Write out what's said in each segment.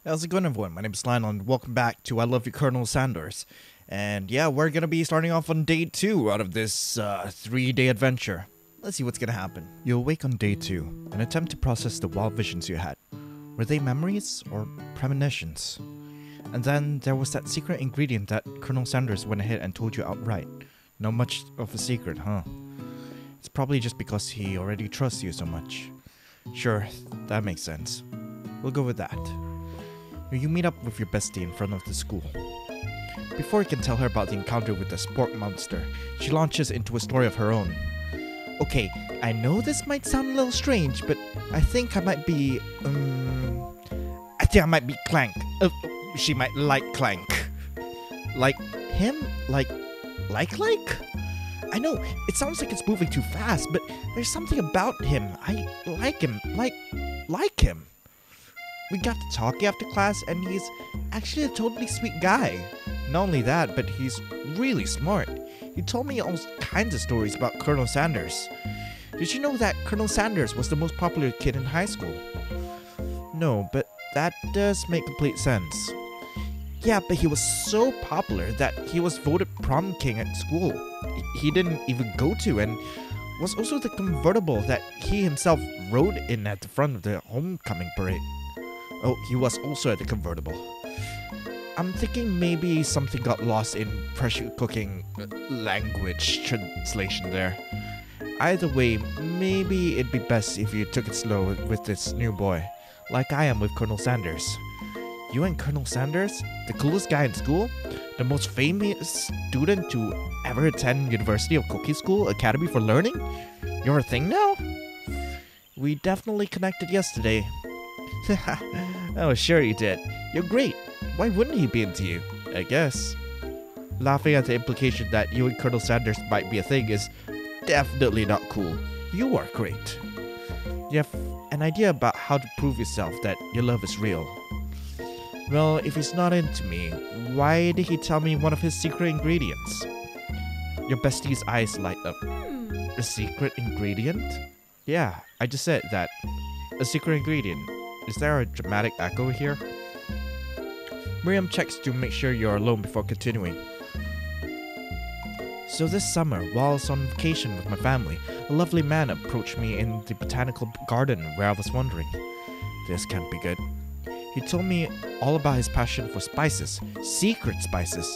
How's it going, everyone? My name is Lion, and welcome back to I Love You, Colonel Sanders. And yeah, we're gonna be starting off on day 2 out of this 3-day adventure. Let's see what's gonna happen. You awake on day 2 and attempt to process the wild visions you had. Were they memories or premonitions? And then there was that secret ingredient that Colonel Sanders went ahead and told you outright. Not much of a secret, huh? It's probably just because he already trusts you so much. Sure, that makes sense. We'll go with that. You meet up with your bestie in front of the school. Before you can tell her about the encounter with the spork monster, she launches into a story of her own. Okay, I know this might sound a little strange, but I think I might be, Clank. She might like Clank. Like him? Like? I know, it sounds like it's moving too fast, but there's something about him. I like him. Like him. We got to talking after class, and he's actually a totally sweet guy. Not only that, but he's really smart. He told me all kinds of stories about Colonel Sanders. Did you know that Colonel Sanders was the most popular kid in high school? No, but that does make complete sense. Yeah, but he was so popular that he was voted prom king at school. He didn't even go to, and was also the convertible that he himself rode in at the front of the homecoming parade. Oh, he was also at the convertible. I'm thinking maybe something got lost in pressure cooking language translation there. Either way, maybe it'd be best if you took it slow with this new boy, like I am with Colonel Sanders. You and Colonel Sanders? The coolest guy in school? The most famous student to ever attend University of Cookie School Academy for Learning? You're a thing now? We definitely connected yesterday. Oh, sure you did. You're great. Why wouldn't he be into you? I guess. Laughing at the implication that you and Colonel Sanders might be a thing is definitely not cool. You are great. You have an idea about how to prove yourself that your love is real. Well, if he's not into me, why did he tell me one of his secret ingredients? Your bestie's eyes light up. A secret ingredient? Yeah, I just said that. A secret ingredient. Is there a dramatic echo here? Miriam checks to make sure you're alone before continuing. So this summer, while I was on vacation with my family, a lovely man approached me in the botanical garden where I was wandering. This can't be good. He told me all about his passion for spices, secret spices.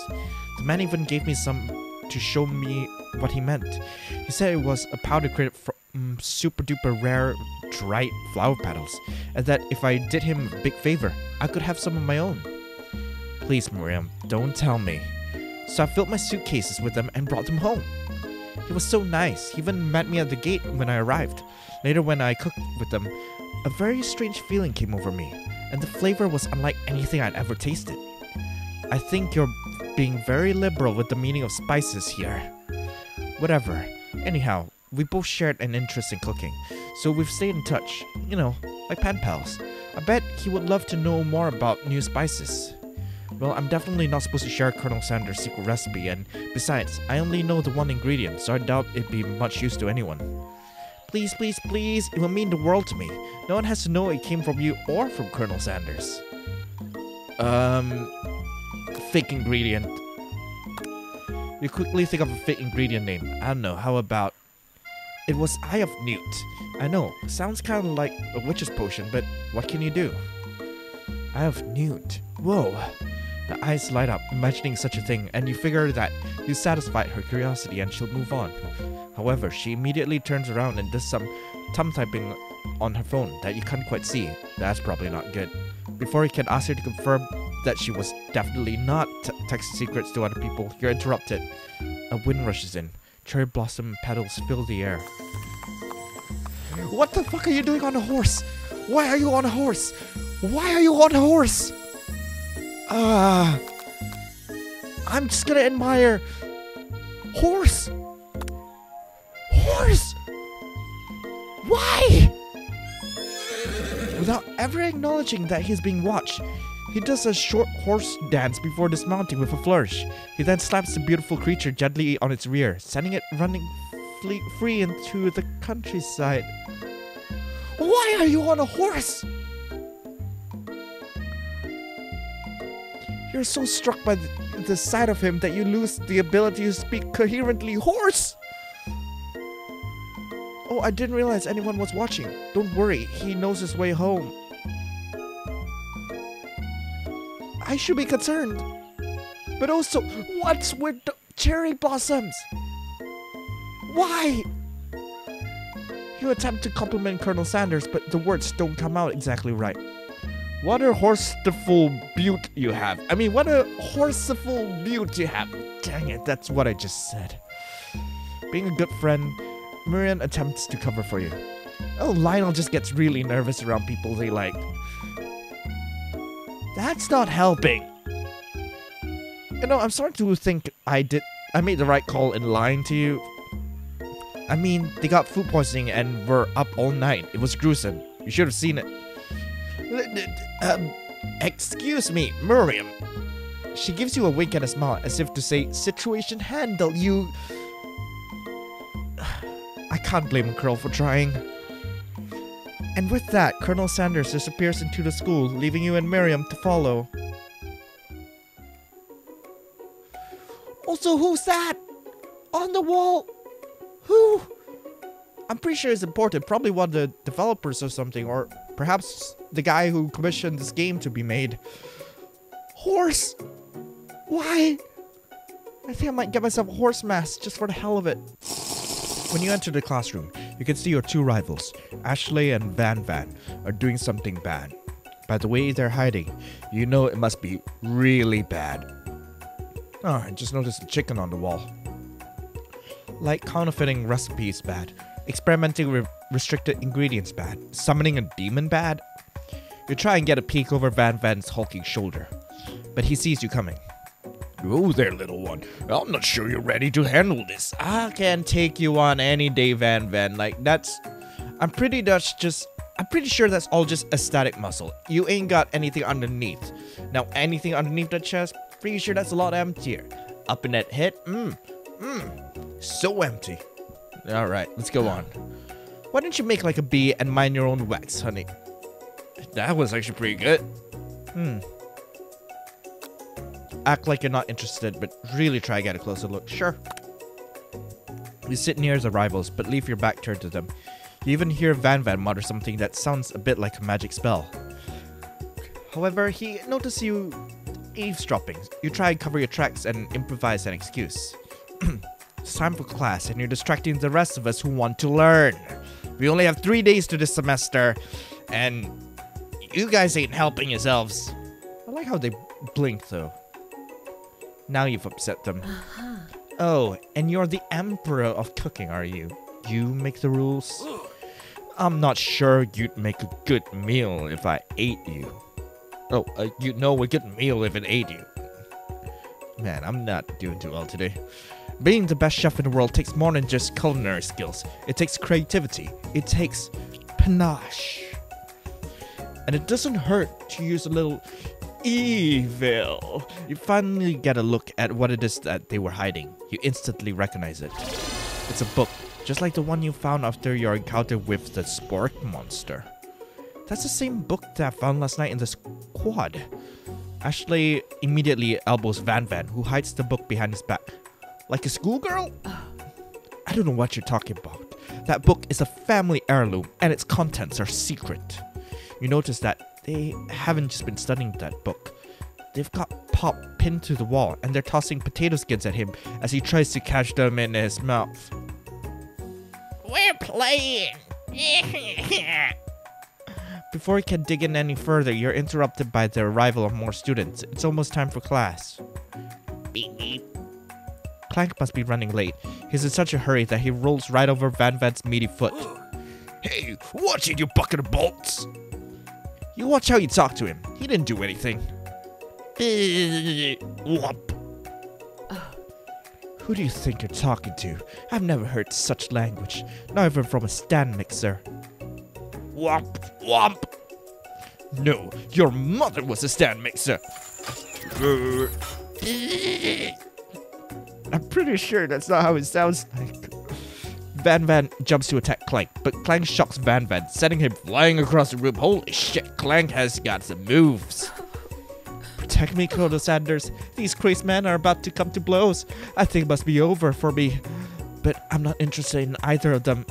The man even gave me some to show me what he meant. He said it was a powder created from super duper rare dried flower petals, and that if I did him a big favor, I could have some of my own. Please, Miriam, don't tell me. So I filled my suitcases with them and brought them home. He was so nice. He even met me at the gate when I arrived. Later, when I cooked with them, a very strange feeling came over me, and the flavor was unlike anything I'd ever tasted. I think you're being very liberal with the meaning of spices here. Whatever. Anyhow, we both shared an interest in cooking, so we've stayed in touch, you know, like pen pals. I bet he would love to know more about new spices. Well, I'm definitely not supposed to share Colonel Sanders' secret recipe, and besides, I only know the one ingredient, so I doubt it'd be much use to anyone. Please, please, please, it will mean the world to me. No one has to know it came from you or from Colonel Sanders. Fake ingredient. You quickly think of a fake ingredient name. I don't know, how about... It was Eye of Newt. I know, sounds kind of like a witch's potion, but what can you do? Eye of Newt. Whoa. The eyes light up, imagining such a thing, and you figure that you satisfied her curiosity and she'll move on. However, she immediately turns around and does some thumb typing on her phone that you can't quite see. That's probably not good. Before you can ask her to confirm that she was definitely not texting secrets to other people, you're interrupted. A wind rushes in. Cherry blossom petals fill the air. What the fuck are you doing on a horse? Why are you on a horse? Why are you on a horse? I'm just gonna admire. Horse! Horse! Why? Without ever acknowledging that he's being watched, he does a short horse dance before dismounting with a flourish. He then slaps the beautiful creature gently on its rear, sending it running free into the countryside. Why are you on a horse? You're so struck by the sight of him that you lose the ability to speak coherently. Horse! Oh, I didn't realize anyone was watching. Don't worry, he knows his way home. I should be concerned. But also, what's with the cherry blossoms? Why? You attempt to compliment Colonel Sanders, but the words don't come out exactly right. What a horseful beaut you have. I mean, what a horseful beaut you have. Dang it, that's what I just said. Being a good friend, Miriam attempts to cover for you. Oh, Lionel just gets really nervous around people they like. That's not helping. You know, I'm starting to think I made the right call in lying to you. I mean, they got food poisoning and were up all night. It was gruesome. You should have seen it. Excuse me, Miriam. She gives you a wink and a smile as if to say, situation handled, you... I can't blame a girl for trying. And with that, Colonel Sanders disappears into the school, leaving you and Miriam to follow. Also, who's that? On the wall? Who? I'm pretty sure it's important. Probably one of the developers or something, or perhaps the guy who commissioned this game to be made. Horse? Why? I think I might get myself a horse mask just for the hell of it. When you enter the classroom, you can see your two rivals, Ashley and Van Van, are doing something bad. By the way they're hiding, you know it must be really bad. Oh, I just noticed a chicken on the wall. Like counterfeiting recipes bad, experimenting with restricted ingredients bad, summoning a demon bad. You try and get a peek over Van Van's hulking shoulder, but he sees you coming. Oh there, little one. I'm not sure you're ready to handle this. I can take you on any day, Van Van. Like, that's... I'm pretty sure that's all just a static muscle. You ain't got anything underneath. Now, anything underneath that chest, pretty sure that's a lot emptier. Up in that head, so empty. Alright, let's go on. Why don't you make like a bee and mind your own wax, honey? That was actually pretty good. Act like you're not interested, but really try to get a closer look. Sure. You sit near the rivals, but leave your back turned to them. You even hear Van Van mutter something that sounds a bit like a magic spell. However, he notices you eavesdropping. You try and cover your tracks and improvise an excuse. It's time for class, and you're distracting the rest of us who want to learn. We only have 3 days to this semester, and you guys ain't helping yourselves. I like how they blink, though. Now you've upset them. Oh, and you're the emperor of cooking, are you? You make the rules? I'm not sure you'd make a good meal if I ate you. Oh, you'd know a good meal if it ate you. Man, I'm not doing too well today. Being the best chef in the world takes more than just culinary skills. It takes creativity. It takes panache. And it doesn't hurt to use a little evil. You finally get a look at what it is that they were hiding. You instantly recognize it. It's a book, just like the one you found after your encounter with the sport monster. That's the same book that I found last night in the squad. Ashley immediately elbows Van Van, who hides the book behind his back. Like a schoolgirl? I don't know what you're talking about. That book is a family heirloom, and its contents are secret. You notice that they haven't just been studying that book. They've got Pop pinned to the wall, and they're tossing potato skins at him as he tries to catch them in his mouth. We're playing! Before he can dig in any further, you're interrupted by the arrival of more students. It's almost time for class. Beep beep. Clank must be running late. He's in such a hurry that he rolls right over Van Van's meaty foot. Hey, watch it, you bucket of bolts! You watch how you talk to him. He didn't do anything. Whomp. Who do you think you're talking to? I've never heard such language. Not even from a stand mixer. Whomp, whomp. No, your mother was a stand mixer. I'm pretty sure that's not how it sounds like. Van Van jumps to attack Clank, but Clank shocks Van Van, sending him flying across the room. Holy shit, Clank has got some moves. protect me, Colonel Sanders. These crazy men are about to come to blows. I think it must be over for me. But I'm not interested in either of them.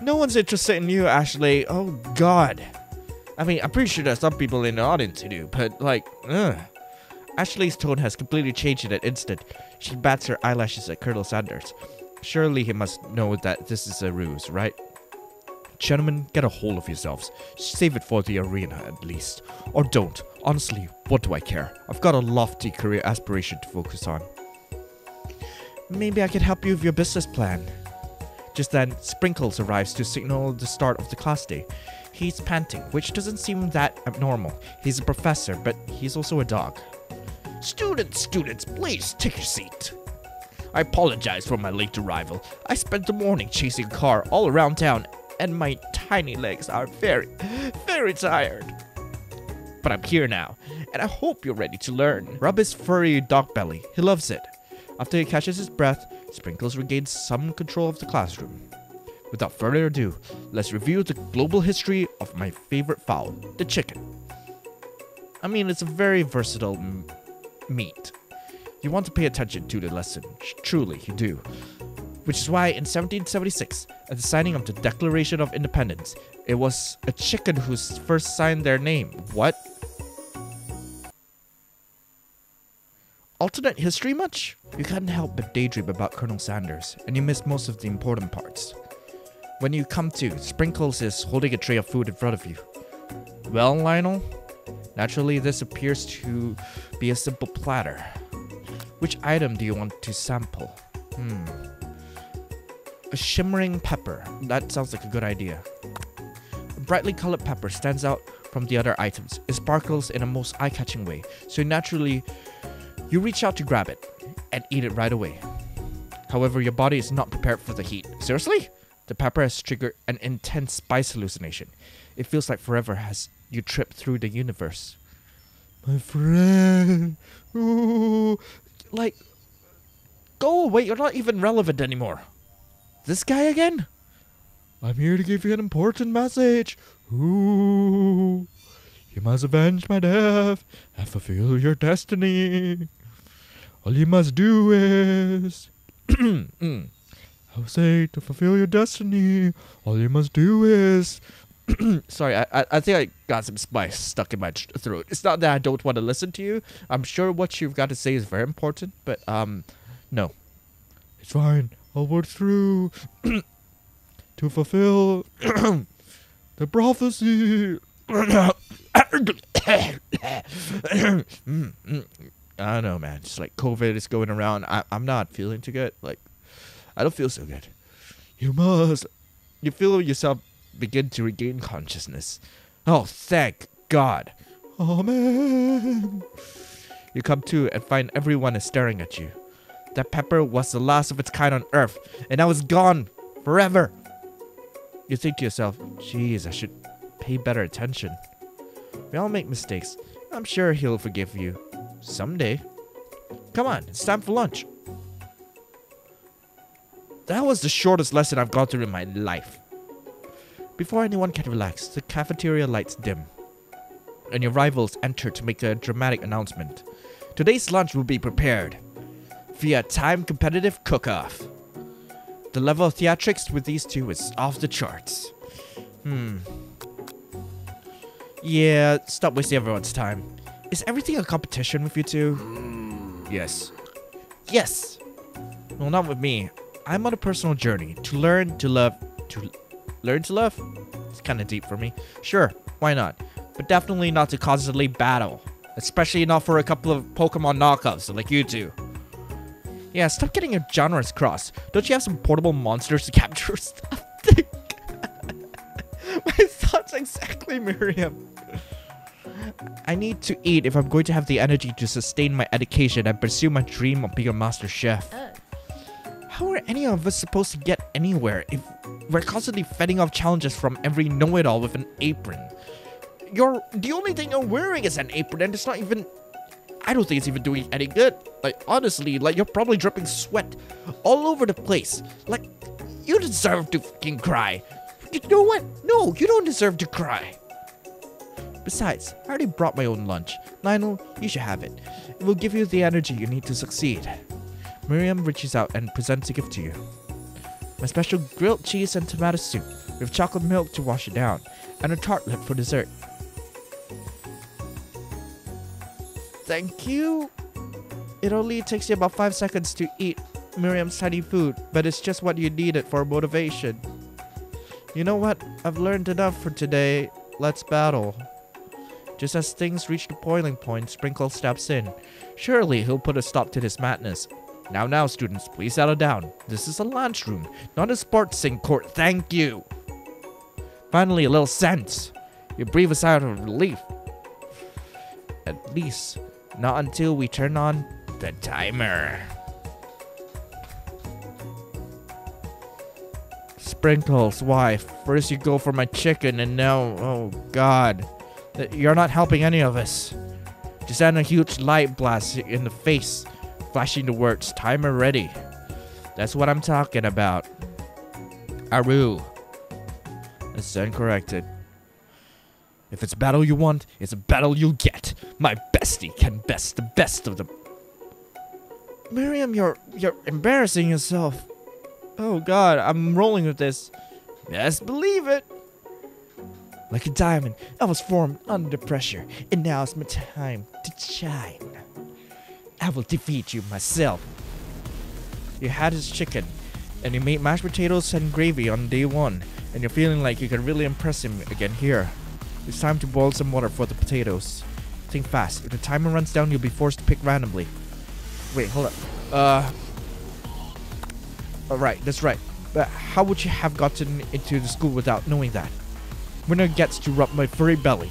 No one's interested in you, Ashley. Oh, God. I mean, I'm pretty sure there's some people in the audience who do, but like, ugh. Ashley's tone has completely changed in an instant. She bats her eyelashes at Colonel Sanders. Surely he must know that this is a ruse, right? Gentlemen, get a hold of yourselves. Save it for the arena, at least. Or don't. Honestly, what do I care? I've got a lofty career aspiration to focus on. Maybe I could help you with your business plan. Just then, Sprinkles arrives to signal the start of the class day. He's panting, which doesn't seem that abnormal. He's a professor, but he's also a dog. Students, please take your seat. I apologize for my late arrival. I spent the morning chasing a car all around town, and my tiny legs are very, very tired. But I'm here now, and I hope you're ready to learn. Rub his furry dog belly. He loves it. After he catches his breath, Sprinkles regains some control of the classroom. Without further ado, let's review the global history of my favorite fowl, the chicken. I mean, it's a very versatile meat. You want to pay attention to the lesson. Truly, you do. Which is why in 1776, at the signing of the Declaration of Independence, it was a chicken who first signed their name. What? Alternate history much? You can't help but daydream about Colonel Sanders, and you miss most of the important parts. When you come to, Sprinkles is holding a tray of food in front of you. Well, Lionel? Naturally, this appears to be a simple platter. Which item do you want to sample? A shimmering pepper. That sounds like a good idea. A brightly colored pepper stands out from the other items. It sparkles in a most eye-catching way, so naturally, you reach out to grab it and eat it right away. However, your body is not prepared for the heat. Seriously? The pepper has triggered an intense spice hallucination. It feels like forever has you tripped through the universe. My friend. Ooh. Like, go away. You're not even relevant anymore. This guy again? I'm here to give you an important message. Ooh. You must avenge my death and fulfill your destiny. All you must do is... I would say, to fulfill your destiny, all you must do is... Sorry, I think I got some spice stuck in my throat. It's not that I don't want to listen to you. I'm sure what you've got to say is very important, but, no. It's fine. I'll work through to fulfill the prophecy. I don't know, man. Just like COVID is going around. I'm not feeling too good. Like, I don't feel so good. You feel yourself begin to regain consciousness. Oh, thank God. Oh, man. You come to and find everyone is staring at you. That pepper was the last of its kind on Earth, and now it's gone forever. You think to yourself, geez, I should pay better attention. We all make mistakes. I'm sure he'll forgive you. Someday. Come on, it's time for lunch. That was the shortest lesson I've gone through in my life. Before anyone can relax, the cafeteria lights dim, and your rivals enter to make a dramatic announcement. Today's lunch will be prepared via time competitive cook-off. The level of theatrics with these two is off the charts. Yeah, stop wasting everyone's time. Is everything a competition with you two? Yes. Yes! Well, not with me. I'm on a personal journey to learn to love... Learn to love? It's kind of deep for me. Sure, why not? But definitely not to constantly battle. Especially not for a couple of Pokemon knockoffs like you two. Yeah, stop getting your genres crossed. Don't you have some portable monsters to capture stuff? My thoughts exactly, Miriam. I need to eat if I'm going to have the energy to sustain my education and pursue my dream of being a master chef. How are any of us supposed to get anywhere if we're constantly fending off challenges from every know-it-all with an apron? The only thing you're wearing is an apron, and it's not even... I don't think it's even doing any good. Like, honestly, like, you're probably dripping sweat all over the place. Like, you deserve to fucking cry. You know what? No, you don't deserve to cry. Besides, I already brought my own lunch. Lionel, you should have it. It will give you the energy you need to succeed. Miriam reaches out and presents a gift to you. My special grilled cheese and tomato soup with chocolate milk to wash it down, and a tartlet for dessert. Thank you. It only takes you about 5 seconds to eat Miriam's tiny food, but it's just what you needed for motivation. You know what? I've learned enough for today. Let's battle. Just as things reach the boiling point, Sprinkle steps in. Surely he'll put a stop to this madness. Now, students, please settle down. This is a lunchroom, not a sportsing court. Thank you. Finally, a little sense. You breathe a sigh of relief. At least, not until we turn on the timer. Sprinkles, why? First you go for my chicken and now, oh god. You're not helping any of us. Just add a huge light blast in the face, flashing the words, timer ready. That's what I'm talking about. Aru. It's uncorrected. If it's a battle you want, it's a battle you'll get. My bestie can best the best of them. Miriam, you're embarrassing yourself. Oh god, I'm rolling with this. Best believe it. Like a diamond, I was formed under pressure, and now it's my time to shine. I will defeat you myself. You had his chicken, and you made mashed potatoes and gravy on day 1, and you're feeling like you can really impress him again here. It's time to boil some water for the potatoes. Think fast. If the timer runs down, you'll be forced to pick randomly. Wait, hold up. Alright, that's right. But how would you have gotten into the school without knowing that? Winner gets to rub my furry belly.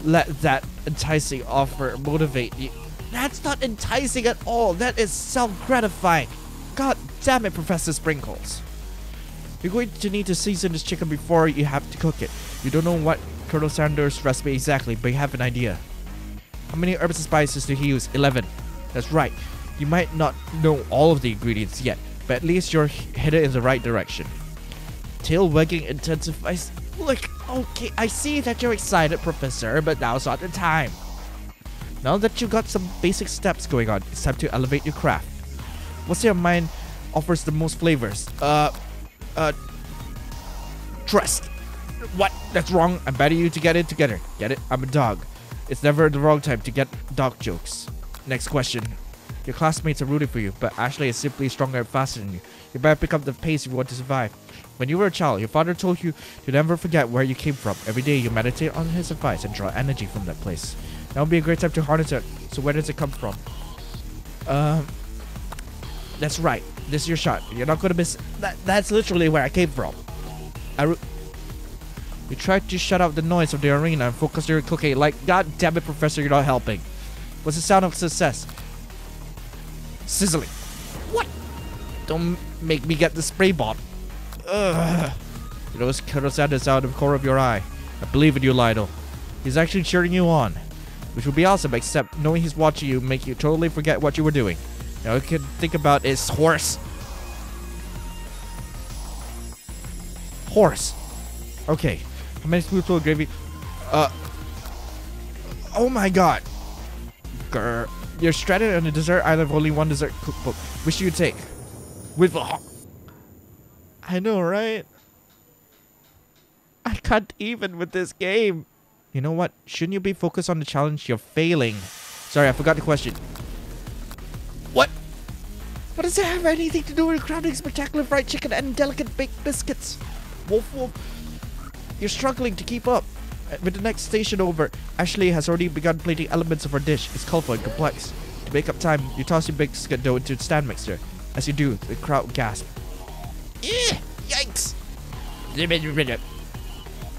Let that enticing offer motivate you. That's not enticing at all. That is self-gratifying. God damn it, Professor Sprinkles. You're going to need to season this chicken before you have to cook it. You don't know what Colonel Sanders' recipe exactly, but you have an idea. How many herbs and spices did he use? 11. That's right. You might not know all of the ingredients yet, but at least you're headed in the right direction. Tail wagging intensifies. Look, okay, I see that you're excited, Professor, but now's not the time. Now that you've got some basic steps going on, it's time to elevate your craft. What's in your mind offers the most flavors? Trust. What? That's wrong. I'm betting you to get it together. Get it? I'm a dog. It's never the wrong time to get dog jokes. Next question. Your classmates are rooting for you, but Ashley is simply stronger and faster than you. You better pick up the pace if you want to survive. When you were a child, your father told you to never forget where you came from. Every day you meditate on his advice and draw energy from that place. Now would be a great time to harness it. So where does it come from? That's right. This is your shot. You're not gonna miss. That's literally where I came from. You tried to shut out the noise of the arena and focus your cooking. Like, god damn it, Professor, you're not helping. What's the sound of success? Sizzling. What? Don't make me get the spray bot. Ugh. You know, Colonel Sanders out of the corner of your eye. I believe in you, Lionel. He's actually cheering you on, which would be awesome, except knowing he's watching you make you totally forget what you were doing. Now, all you can think about is horse. Horse. Okay. How many spoonfuls of gravy? Oh my god. Grr. You're stranded on a desert island with only one dessert cookbook. Which do you take? With I know, right? I can't even with this game. You know what? Shouldn't you be focused on the challenge? You're failing. Sorry, I forgot the question. What? What does it have anything to do with crowding spectacular fried chicken and delicate baked biscuits? Wolf Wolf. You're struggling to keep up. With the next station over, Ashley has already begun plating elements of her dish. It's colorful and complex. To make up time, you toss your biscuit dough into the stand mixer. As you do, the crowd gasps. Yikes!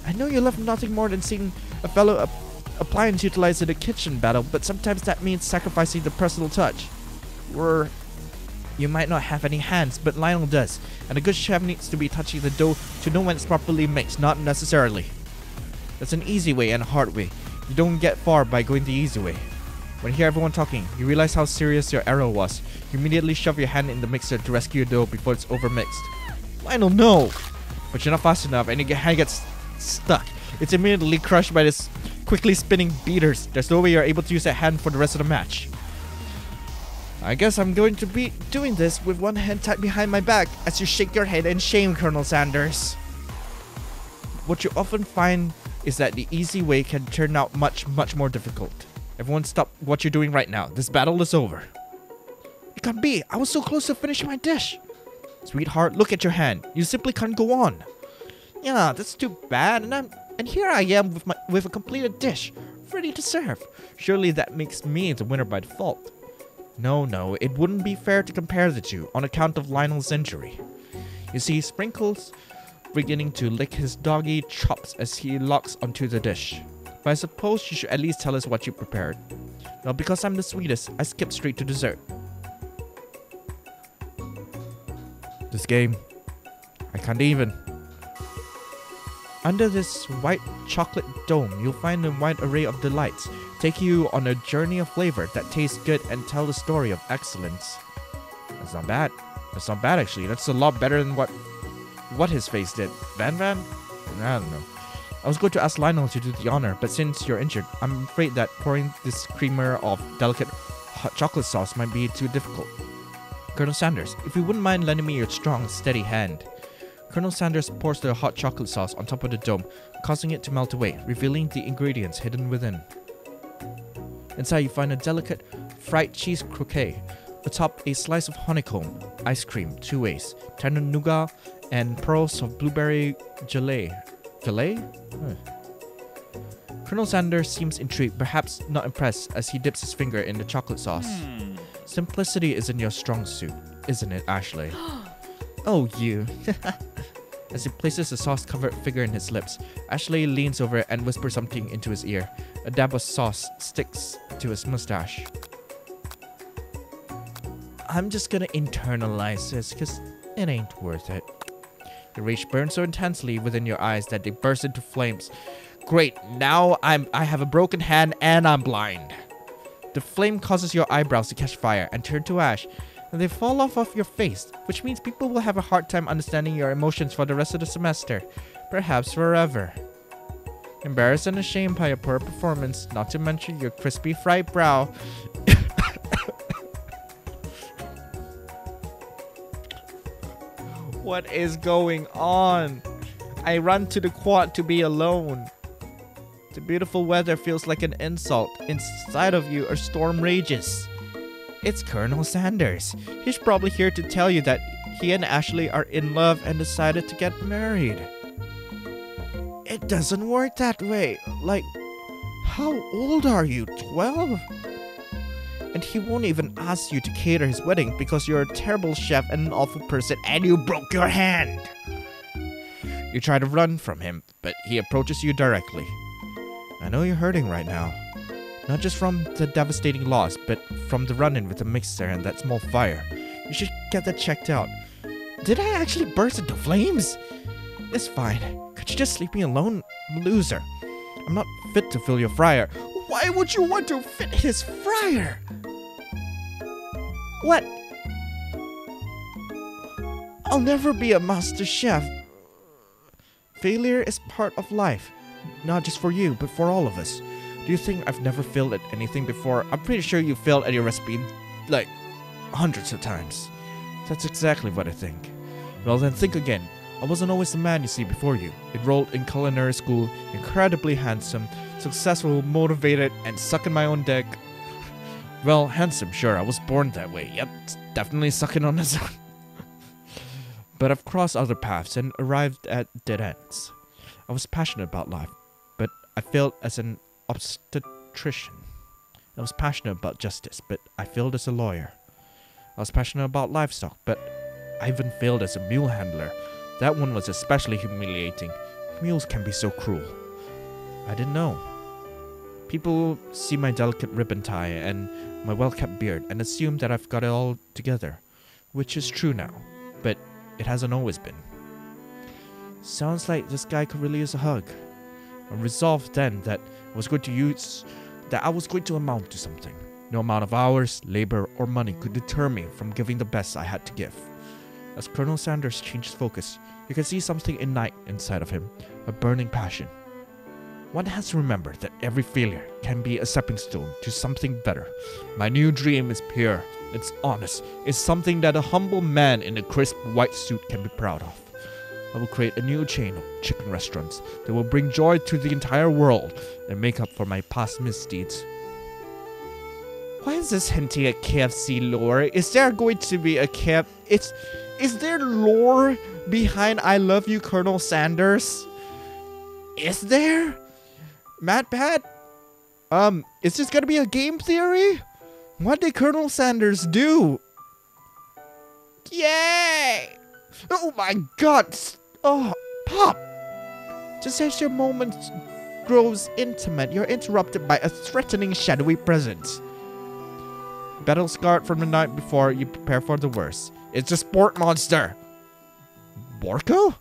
I know you love nothing more than seeing a fellow appliance utilized in a kitchen battle, but sometimes that means sacrificing the personal touch. You might not have any hands, but Lionel does, and a good chef needs to be touching the dough to know when it's properly mixed, not necessarily. That's an easy way and a hard way. You don't get far by going the easy way. When you hear everyone talking, you realize how serious your error was. You immediately shove your hand in the mixer to rescue your dough before it's overmixed. Lionel, no! But you're not fast enough and your hand gets stuck. It's immediately crushed by this quickly spinning beaters. There's no way you're able to use a hand for the rest of the match. I guess I'm going to be doing this with one hand tied behind my back as you shake your head in shame, Colonel Sanders. What you often find is that the easy way can turn out much more difficult. Everyone stop what you're doing right now. This battle is over. It can't be. I was so close to finishing my dish. Sweetheart, look at your hand. You simply can't go on. Yeah, that's too bad. And here I am with a completed dish, ready to serve. Surely that makes me the winner by default. No, it wouldn't be fair to compare the two on account of Lionel's injury. You see, Sprinkles beginning to lick his doggy chops as he locks onto the dish. But I suppose you should at least tell us what you prepared. Well, because I'm the sweetest, I skipped straight to dessert. This game, I can't even. Under this white chocolate dome, you'll find a wide array of delights, taking you on a journey of flavor that tastes good and tell the story of excellence. That's not bad. That's not bad, actually. That's a lot better than what his face did. Van? I don't know. I was going to ask Lionel to do the honor, but since you're injured, I'm afraid that pouring this creamer of delicate hot chocolate sauce might be too difficult. Colonel Sanders, if you wouldn't mind lending me your strong, steady hand. Colonel Sanders pours the hot chocolate sauce on top of the dome, causing it to melt away, revealing the ingredients hidden within. Inside you find a delicate fried cheese croquette, atop a slice of honeycomb, ice cream, 2 ways, tender nougat, and pearls of blueberry gelée. Gelée? Colonel Sanders seems intrigued, perhaps not impressed, as he dips his finger in the chocolate sauce. Simplicity isn't your strong suit, isn't it, Ashley? Oh, you. As he places the sauce-covered figure in his lips, Ashley leans over and whispers something into his ear. A dab of sauce sticks to his mustache. I'm just gonna internalize this, because it ain't worth it. The rage burns so intensely within your eyes that they burst into flames. Great, now I have a broken hand and I'm blind. The flame causes your eyebrows to catch fire and turn to ash, and they fall off of your face, which means people will have a hard time understanding your emotions for the rest of the semester, perhaps forever. Embarrassed and ashamed by your poor performance, not to mention your crispy fried brow. What is going on? I run to the quad to be alone. The beautiful weather feels like an insult. Inside of you, a storm rages. It's Colonel Sanders. He's probably here to tell you that he and Ashley are in love and decided to get married. It doesn't work that way. Like, how old are you? 12? And he won't even ask you to cater his wedding because you're a terrible chef and an awful person and you broke your hand. You try to run from him, but he approaches you directly. I know you're hurting right now. Not just from the devastating loss, but from the run-in with the mixer and that small fire. You should get that checked out. Did I actually burst into flames? It's fine. Could you just leave me alone? I'm a loser. I'm not fit to fill your fryer. Why would you want to fit his fryer? What? I'll never be a master chef. Failure is part of life. Not just for you, but for all of us. Do you think I've never failed at anything before? I'm pretty sure you failed at your recipe, like, hundreds of times. That's exactly what I think. Well then, think again. I wasn't always the man you see before you. Enrolled in culinary school, incredibly handsome, successful, motivated, and sucking my own dick. Well, handsome, sure, I was born that way. Yep, definitely sucking on his own. But I've crossed other paths and arrived at dead ends. I was passionate about life, but I failed as an obstetrician. I was passionate about justice, but I failed as a lawyer. I was passionate about livestock, but I even failed as a mule handler. That one was especially humiliating. Mules can be so cruel. I didn't know. People see my delicate ribbon tie and my well-kept beard and assume that I've got it all together, which is true now, but it hasn't always been. Sounds like this guy could really use a hug. I resolved then that I was going to amount to something. No amount of hours, labor, or money could deter me from giving the best I had to give. As Colonel Sanders changed focus, you can see something ignite inside of him, a burning passion. One has to remember that every failure can be a stepping stone to something better. My new dream is pure, it's honest, it's something that a humble man in a crisp white suit can be proud of. I will create a new chain of chicken restaurants that will bring joy to the entire world and make up for my past misdeeds. Why is this hinting at KFC lore? Is there going to be a Is there lore behind I Love You, Colonel Sanders? Is there? MatPat? Is this gonna be a game theory? What did Colonel Sanders do? Yay! Oh my god! Oh, Pop! Just as your moment grows intimate, you're interrupted by a threatening shadowy presence. Battle scarred from the night before, you prepare for the worst. It's a sport monster! Borko?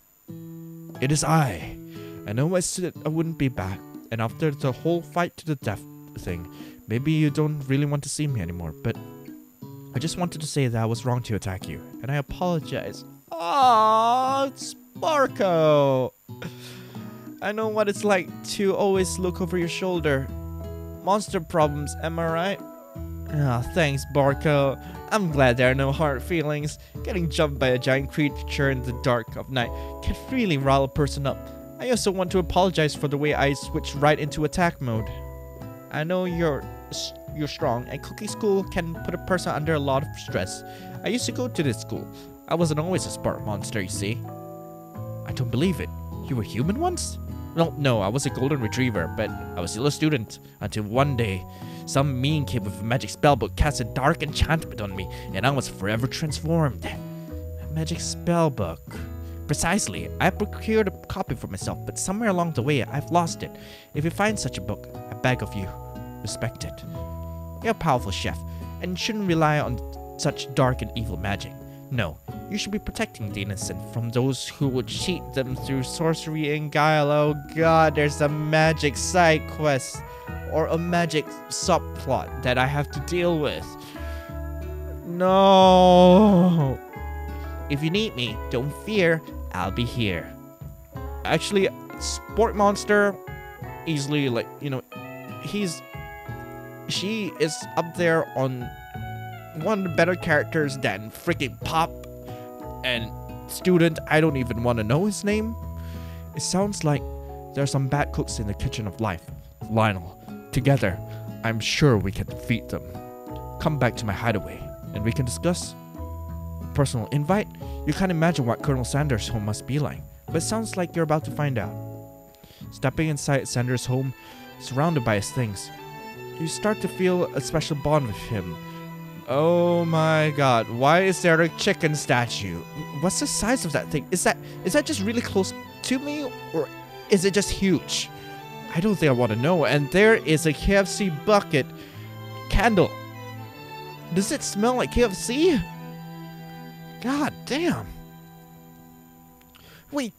It is I. I know I said I wouldn't be back, and after the whole fight to the death thing, maybe you don't really want to see me anymore, but I just wanted to say that I was wrong to attack you, and I apologize. Aww, it's Borko! I know what it's like to always look over your shoulder. Monster problems, am I right? Ah, thanks, Borko. I'm glad there are no hard feelings. Getting jumped by a giant creature in the dark of night can really rile a person up. I also want to apologize for the way I switched right into attack mode. I know you're strong, and cooking school can put a person under a lot of stress. I used to go to this school. I wasn't always a smart monster, you see. I don't believe it. You were human once? Well, no, I was a golden retriever, but I was still a student. Until one day, some mean kid with a magic spellbook cast a dark enchantment on me, and I was forever transformed. A magic spellbook. Precisely. I procured a copy for myself, but somewhere along the way, I've lost it. If you find such a book, I beg of you, respect it. You're a powerful chef, and shouldn't rely on such dark and evil magic. No, you should be protecting the innocent from those who would cheat them through sorcery and guile. Oh god, there's a magic side quest or a magic subplot that I have to deal with. No. If you need me, don't fear, I'll be here. Actually, Sport Monster, easily, like, you know, she is up there on one of the better characters than freaking Pop and Student. I don't even want to know his name. It sounds like there are some bad cooks in the kitchen of life. Lionel, together, I'm sure we can defeat them. Come back to my hideaway, and we can discuss. Personal invite? You can't imagine what Colonel Sanders' home must be like, but it sounds like you're about to find out. Stepping inside Sanders' home, surrounded by his things, you start to feel a special bond with him. Oh my god, why is there a chicken statue? What's the size of that thing? Is that just really close to me, or is it just huge? I don't think I want to know. And there is a KFC bucket candle. Does it smell like KFC? God damn. Wait,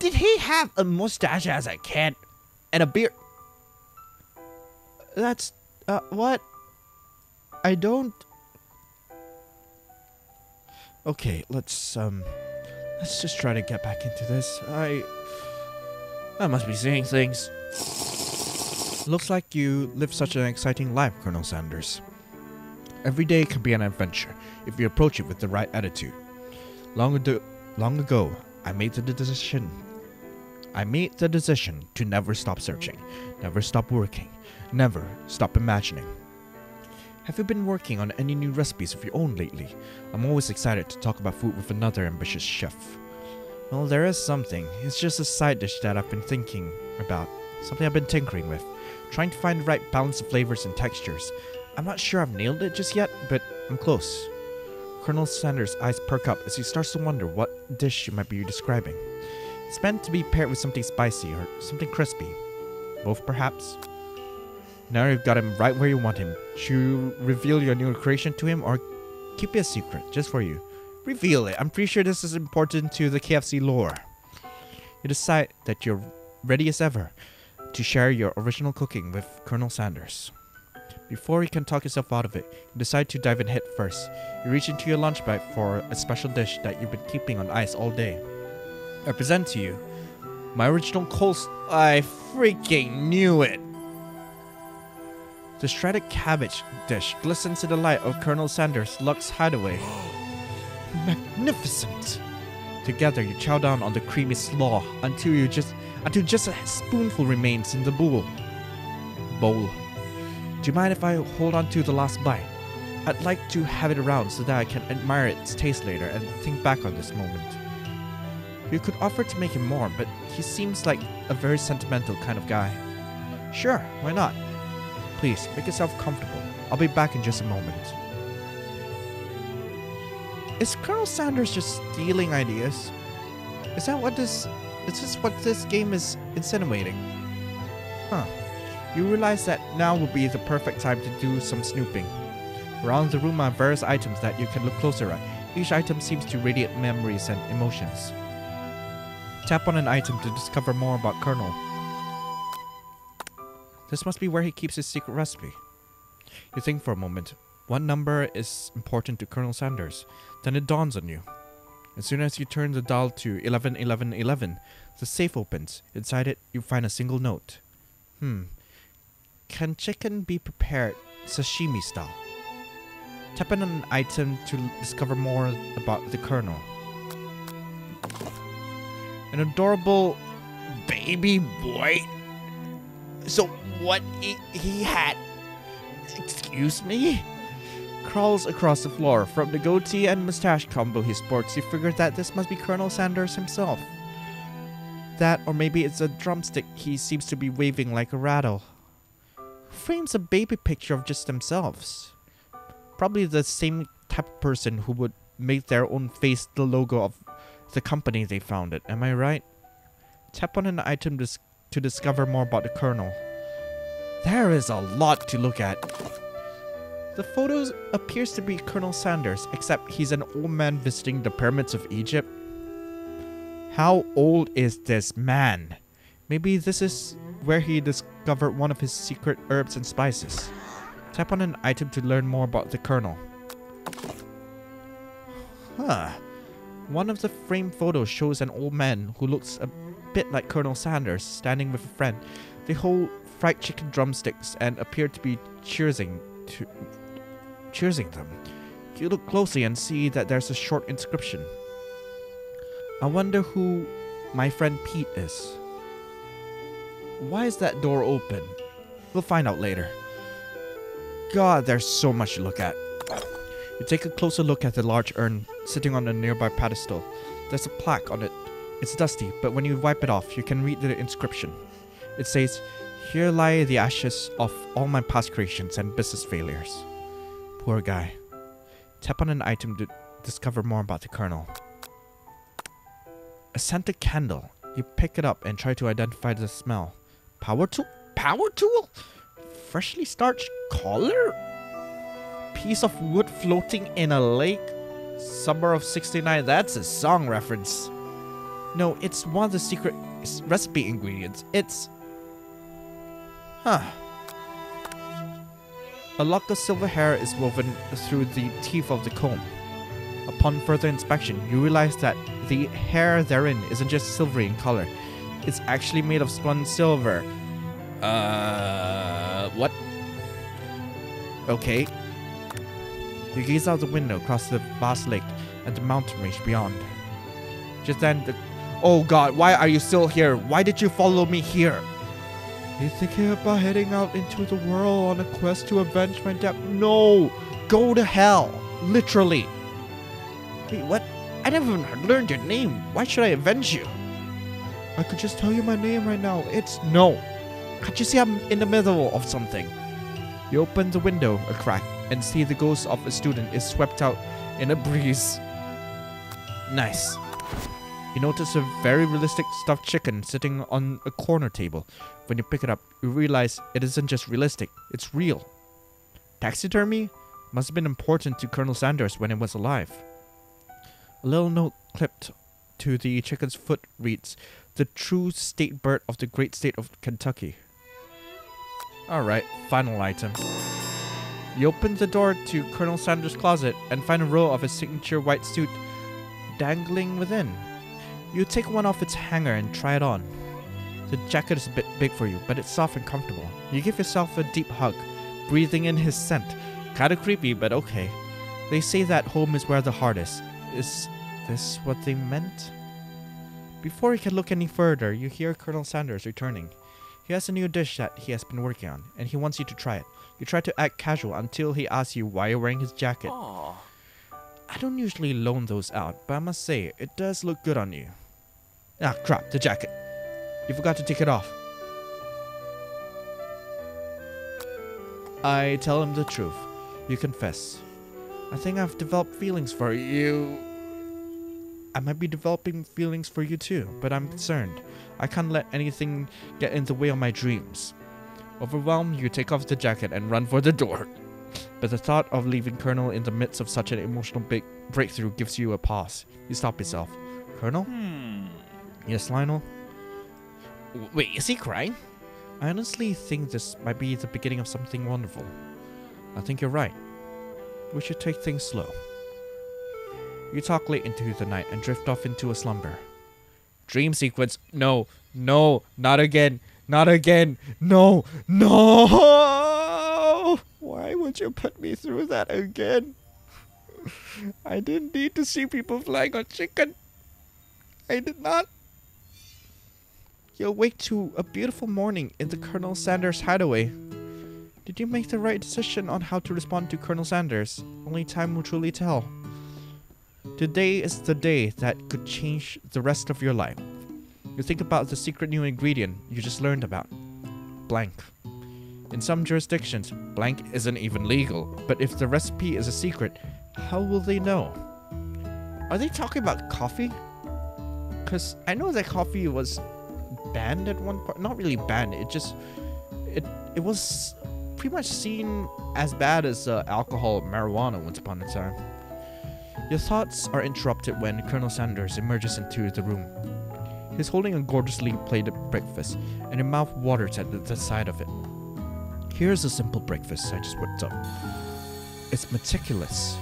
did he have a mustache as a kid? And a beard? That's, what? I don't... Okay, let's just try to get back into this. I must be seeing things. Looks like you live such an exciting life, Colonel Sanders. Every day can be an adventure if you approach it with the right attitude. Long ago, I made the decision to never stop searching, never stop working, never stop imagining. Have you been working on any new recipes of your own lately? I'm always excited to talk about food with another ambitious chef. Well, there is something. It's just a side dish that I've been thinking about. Something I've been tinkering with. Trying to find the right balance of flavors and textures. I'm not sure I've nailed it just yet, but I'm close. Colonel Sanders' eyes perk up as he starts to wonder what dish you might be describing. It's meant to be paired with something spicy or something crispy. Both, perhaps? Now you've got him right where you want him. Should you reveal your new creation to him or keep it a secret, just for you? Reveal it. I'm pretty sure this is important to the KFC lore. You decide that you're ready as ever to share your original cooking with Colonel Sanders. Before you can talk yourself out of it, you decide to dive in head first. You reach into your lunch bag for a special dish that you've been keeping on ice all day. I present to you My original I freaking knew it. The shredded cabbage dish glistens in the light of Colonel Sanders' Lux hideaway. Magnificent! Together, you chow down on the creamy slaw until just a spoonful remains in the bowl. Do you mind if I hold on to the last bite? I'd like to have it around so that I can admire its taste later and think back on this moment. You could offer to make him more, but he seems like a very sentimental kind of guy. Sure, why not? Please, make yourself comfortable. I'll be back in just a moment. Is Colonel Sanders just stealing ideas? Is this what this game is insinuating? Huh. You realize that now would be the perfect time to do some snooping. Around the room are various items that you can look closer at. Each item seems to radiate memories and emotions. Tap on an item to discover more about Colonel. This must be where he keeps his secret recipe. You think for a moment. What number is important to Colonel Sanders? Then it dawns on you. As soon as you turn the dial to 111111, the safe opens. Inside it, you find a single note. Can chicken be prepared sashimi style? Tap in an item to discover more about the Colonel. An adorable baby boy. So what he had, excuse me? Crawls across the floor. From the goatee and mustache combo he sports, you figure that this must be Colonel Sanders himself. That, or maybe it's a drumstick he seems to be waving like a rattle. Frames a baby picture of just themselves. Probably the same type of person who would make their own face the logo of the company they founded. Am I right? Tap on an item to discover more about the Colonel. There is a lot to look at. The photo appears to be Colonel Sanders, except he's an old man visiting the pyramids of Egypt. How old is this man? Maybe this is where he discovered one of his secret herbs and spices. Tap on an item to learn more about the Colonel. One of the framed photos shows an old man who looks a bit like Colonel Sanders standing with a friend. They hold fried chicken drumsticks and appear to be cheersing them. You look closely and see that there's a short inscription. I wonder who my friend Pete is. Why is that door open? We'll find out later. God, there's so much to look at. You take a closer look at the large urn sitting on a nearby pedestal. There's a plaque on it. It's dusty, but when you wipe it off, you can read the inscription. It says, "Here lie the ashes of all my past creations and business failures." Poor guy. Tap on an item to discover more about the Colonel. A scented candle. You pick it up and try to identify the smell. Power tool? Power tool? Freshly starched collar? Piece of wood floating in a lake? Summer of '69, that's a song reference. No, it's one of the secret recipe ingredients. It's... A lock of silver hair is woven through the teeth of the comb. Upon further inspection, you realize that the hair therein isn't just silvery in color. It's actually made of spun silver. What? Okay. You gaze out the window across the vast lake and the mountain range beyond. Just then, oh God, why are you still here? Why did you follow me here? You thinking about heading out into the world on a quest to avenge my death? No! Go to hell! Literally! Wait, what? I never learned your name. Why should I avenge you? I could just tell you my name right now. It's no. Can't you see I'm in the middle of something? You open the window a crack and see the ghost of a student is swept out in a breeze. Nice. You notice a very realistic stuffed chicken sitting on a corner table. When you pick it up, you realize it isn't just realistic, it's real. Taxidermy must have been important to Colonel Sanders when he was alive. A little note clipped to the chicken's foot reads, "The true state bird of the great state of Kentucky." Alright, final item. You open the door to Colonel Sanders' closet and find a roll of his signature white suit dangling within. You take one off its hanger and try it on. The jacket is a bit big for you, but it's soft and comfortable. You give yourself a deep hug, breathing in his scent. Kinda creepy, but okay. They say that home is where the heart is. Is this what they meant? Before you can look any further, you hear Colonel Sanders returning. He has a new dish that he has been working on, and he wants you to try it. You try to act casual until he asks you why you're wearing his jacket. Aww. I don't usually loan those out, but I must say, it does look good on you. Ah, crap, the jacket. You forgot to take it off. I tell him the truth. You confess. I think I've developed feelings for you. I might be developing feelings for you too, but I'm concerned. I can't let anything get in the way of my dreams. Overwhelmed, you take off the jacket and run for the door. But the thought of leaving Colonel in the midst of such an emotional big breakthrough gives you a pause. You stop yourself. Colonel? Yes, Lionel? Wait, is he crying? I honestly think this might be the beginning of something wonderful. I think you're right. We should take things slow. You talk late into the night and drift off into a slumber. Dream sequence. No, no, not again. Not again. No, no! Why would you put me through that again? I didn't need to see people flying on chicken. I did not. You awake to a beautiful morning in the Colonel Sanders hideaway. Did you make the right decision on how to respond to Colonel Sanders? Only time will truly tell. Today is the day that could change the rest of your life. You think about the secret new ingredient you just learned about. Blank. In some jurisdictions, blank isn't even legal. But if the recipe is a secret, how will they know? Are they talking about coffee? Because I know that coffee was banned at one point. Not really banned. It was pretty much seen as bad as alcohol or marijuana once upon a time. Your thoughts are interrupted when Colonel Sanders emerges into the room. He's holding a gorgeously plated breakfast, and your mouth waters at the sight of it. Here's a simple breakfast I just whipped up. It's meticulous.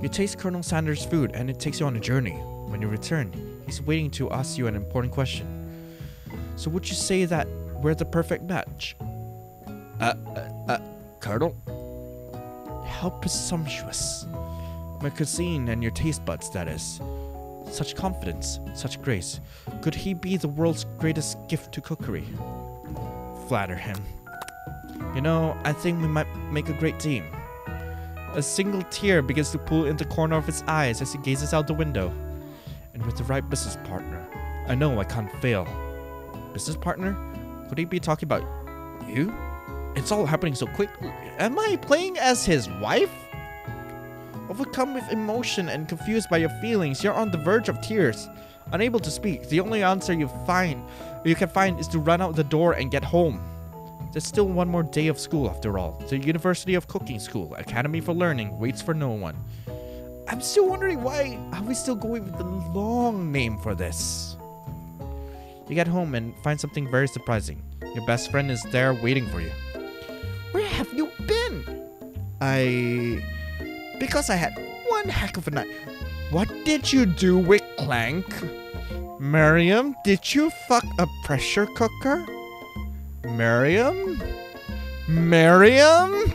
You taste Colonel Sanders' food, and it takes you on a journey. When you return, he's waiting to ask you an important question. So would you say that we're the perfect match? Colonel? How presumptuous. My cuisine and your taste buds, that is. Such confidence, such grace. Could he be the world's greatest gift to cookery? Flatter him. You know, I think we might make a great team. A single tear begins to pool in the corner of his eyes as he gazes out the window. And with the right business partner, I know I can't fail. Business partner? Could he be talking about you? It's all happening so quick. Am I playing as his wife? Overcome with emotion and confused by your feelings, you're on the verge of tears. Unable to speak, the only answer you can find is to run out the door and get home. There's still one more day of school after all. The University of Cooking School, Academy for Learning, waits for no one. I'm still wondering why are we still going with the long name for this? You get home and find something very surprising. Your best friend is there waiting for you. Where have you been? Because I had one heck of a night. What did you do with Clank? Miriam, did you fuck a pressure cooker? Miriam? Miriam?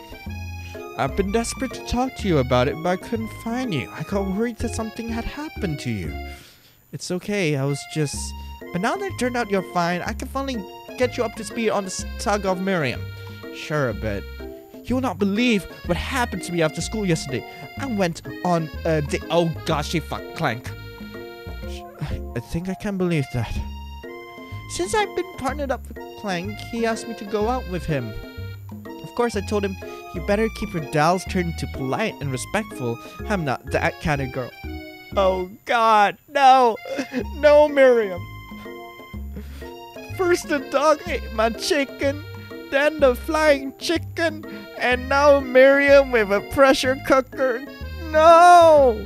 I've been desperate to talk to you about it, but I couldn't find you. I got worried that something had happened to you. It's okay, I was just... But now that it turned out you're fine, I can finally get you up to speed on the saga of Miriam. Sure, but... You will not believe what happened to me after school yesterday. I went on a date. Oh gosh, she fucked Clank. I think I can believe that. Since I've been partnered up with Clank, he asked me to go out with him. Of course, I told him, you better keep your dials turned to polite and respectful. I'm not that kind of girl. Oh God, no. No, Miriam. First the dog ate my chicken. Then the flying chicken, and now Miriam with a pressure cooker. No!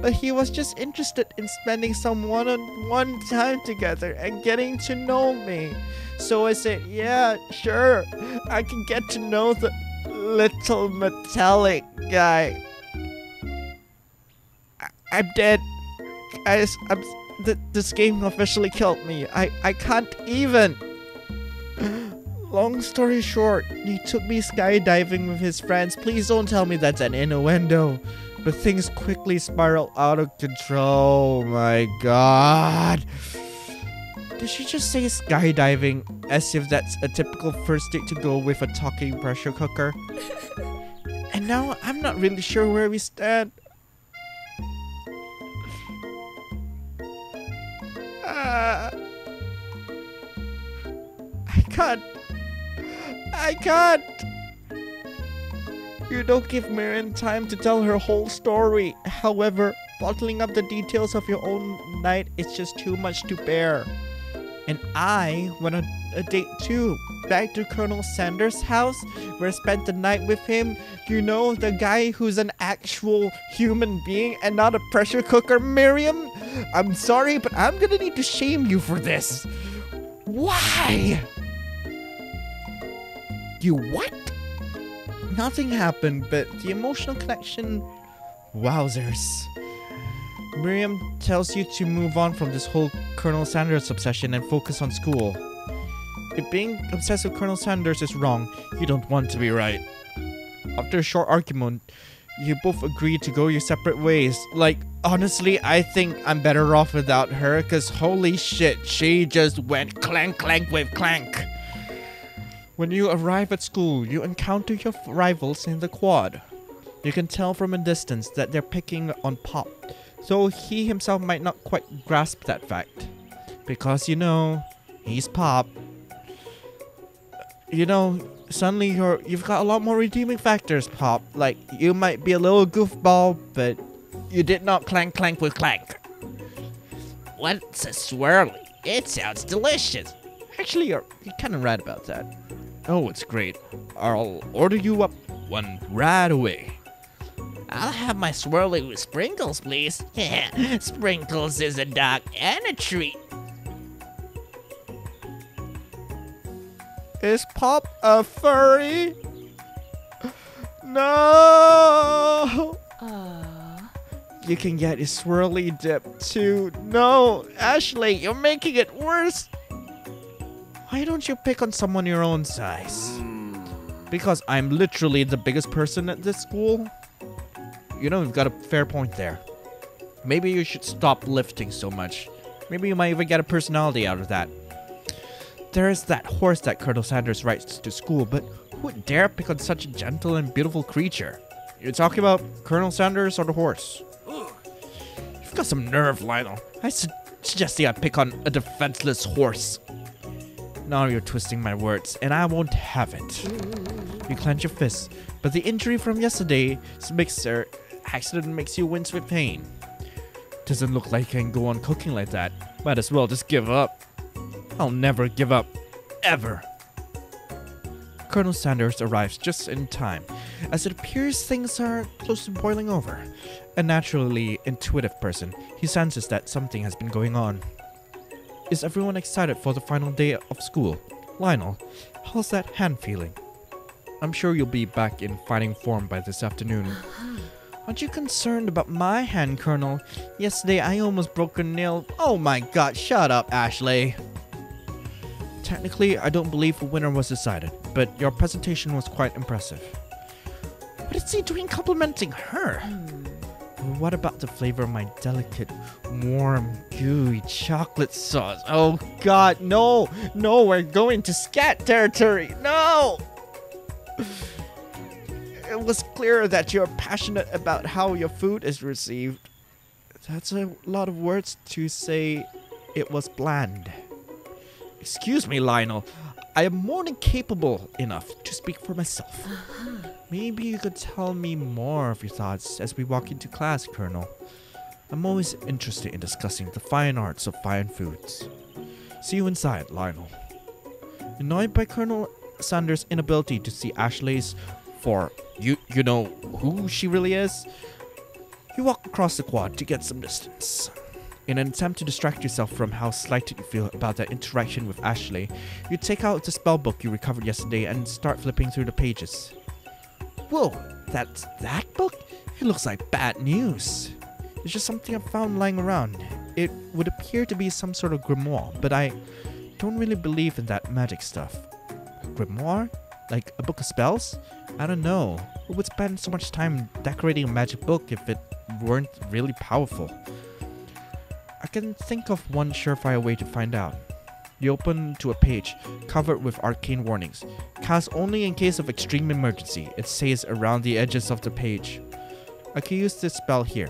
But he was just interested in spending some one-on-one time together and getting to know me. So I said, yeah, sure, I can get to know the little metallic guy. I'm dead. Guys, This game officially killed me. I can't even. Long story short, he took me skydiving with his friends. Please don't tell me that's an innuendo. But things quickly spiraled out of control. Oh my god. Did she just say skydiving as if that's a typical first date to go with a talking pressure cooker? And now I'm not really sure where we stand. I can't. You don't give Miriam time to tell her whole story. However, bottling up the details of your own night is just too much to bear. And I went on a date too. Back to Colonel Sanders' house, where I spent the night with him. You know, the guy who's an actual human being and not a pressure cooker, Miriam? I'm sorry, but I'm gonna need to shame you for this. Why? You what? Nothing happened, but the emotional connection... Wowzers. Miriam tells you to move on from this whole Colonel Sanders obsession and focus on school. If being obsessed with Colonel Sanders is wrong, you don't want to be right. After a short argument, you both agree to go your separate ways. Like, honestly, I think I'm better off without her, cause holy shit, she just went clank clank with clank. When you arrive at school, you encounter your rivals in the quad. You can tell from a distance that they're picking on Pop, though he himself might not quite grasp that fact. Because, you know, he's Pop. You know, suddenly you've got a lot more redeeming factors, Pop. Like, you might be a little goofball, but you did not clank clank with clank. What's a swirly? It sounds delicious. Actually, you're kind of right about that. Oh, it's great. I'll order you up one right away. I'll have my swirly with sprinkles, please. Sprinkles is a dog and a treat. Is Pop a furry? No! You can get a swirly dip too. No, Ashley, you're making it worse. Why don't you pick on someone your own size? Because I'm literally the biggest person at this school? You know, you've got a fair point there. Maybe you should stop lifting so much. Maybe you might even get a personality out of that. There is that horse that Colonel Sanders rides to school, but who would dare pick on such a gentle and beautiful creature? You're talking about Colonel Sanders or the horse? You've got some nerve, Lionel. I suggest I pick on a defenseless horse. Now you're twisting my words, and I won't have it. You clench your fists, but the injury from yesterday's mixer accident makes you wince with pain. Doesn't look like I can go on cooking like that. Might as well just give up. I'll never give up. Ever. Colonel Sanders arrives just in time, as it appears things are close to boiling over. A naturally intuitive person, he senses that something has been going on. Is everyone excited for the final day of school? Lionel, how's that hand feeling? I'm sure you'll be back in fighting form by this afternoon. Aren't you concerned about my hand, Colonel? Yesterday I almost broke a nail. Oh my god, shut up, Ashley. Technically, I don't believe a winner was decided, but your presentation was quite impressive. What is he doing complimenting her? What about the flavor of my delicate, warm, gooey chocolate sauce? Oh god, no! No, we're going to scat territory! No! It was clear that you're passionate about how your food is received. That's a lot of words to say it was bland. Excuse me, Lionel. I am more than capable enough to speak for myself. Maybe you could tell me more of your thoughts as we walk into class, Colonel. I'm always interested in discussing the fine arts of fine foods. See you inside, Lionel. Annoyed by Colonel Sanders' inability to see Ashley's for you know who she really is, you walk across the quad to get some distance. In an attempt to distract yourself from how slighted you feel about that interaction with Ashley, you take out the spell book you recovered yesterday and start flipping through the pages. Whoa, that's that book? It looks like bad news. It's just something I found lying around. it would appear to be some sort of grimoire, but I don't really believe in that magic stuff. Grimoire? Like a book of spells? I don't know. Who would spend so much time decorating a magic book if it weren't really powerful? I can think of one surefire way to find out. You open to a page covered with arcane warnings. Cast only in case of extreme emergency, it says around the edges of the page. I can use this spell here.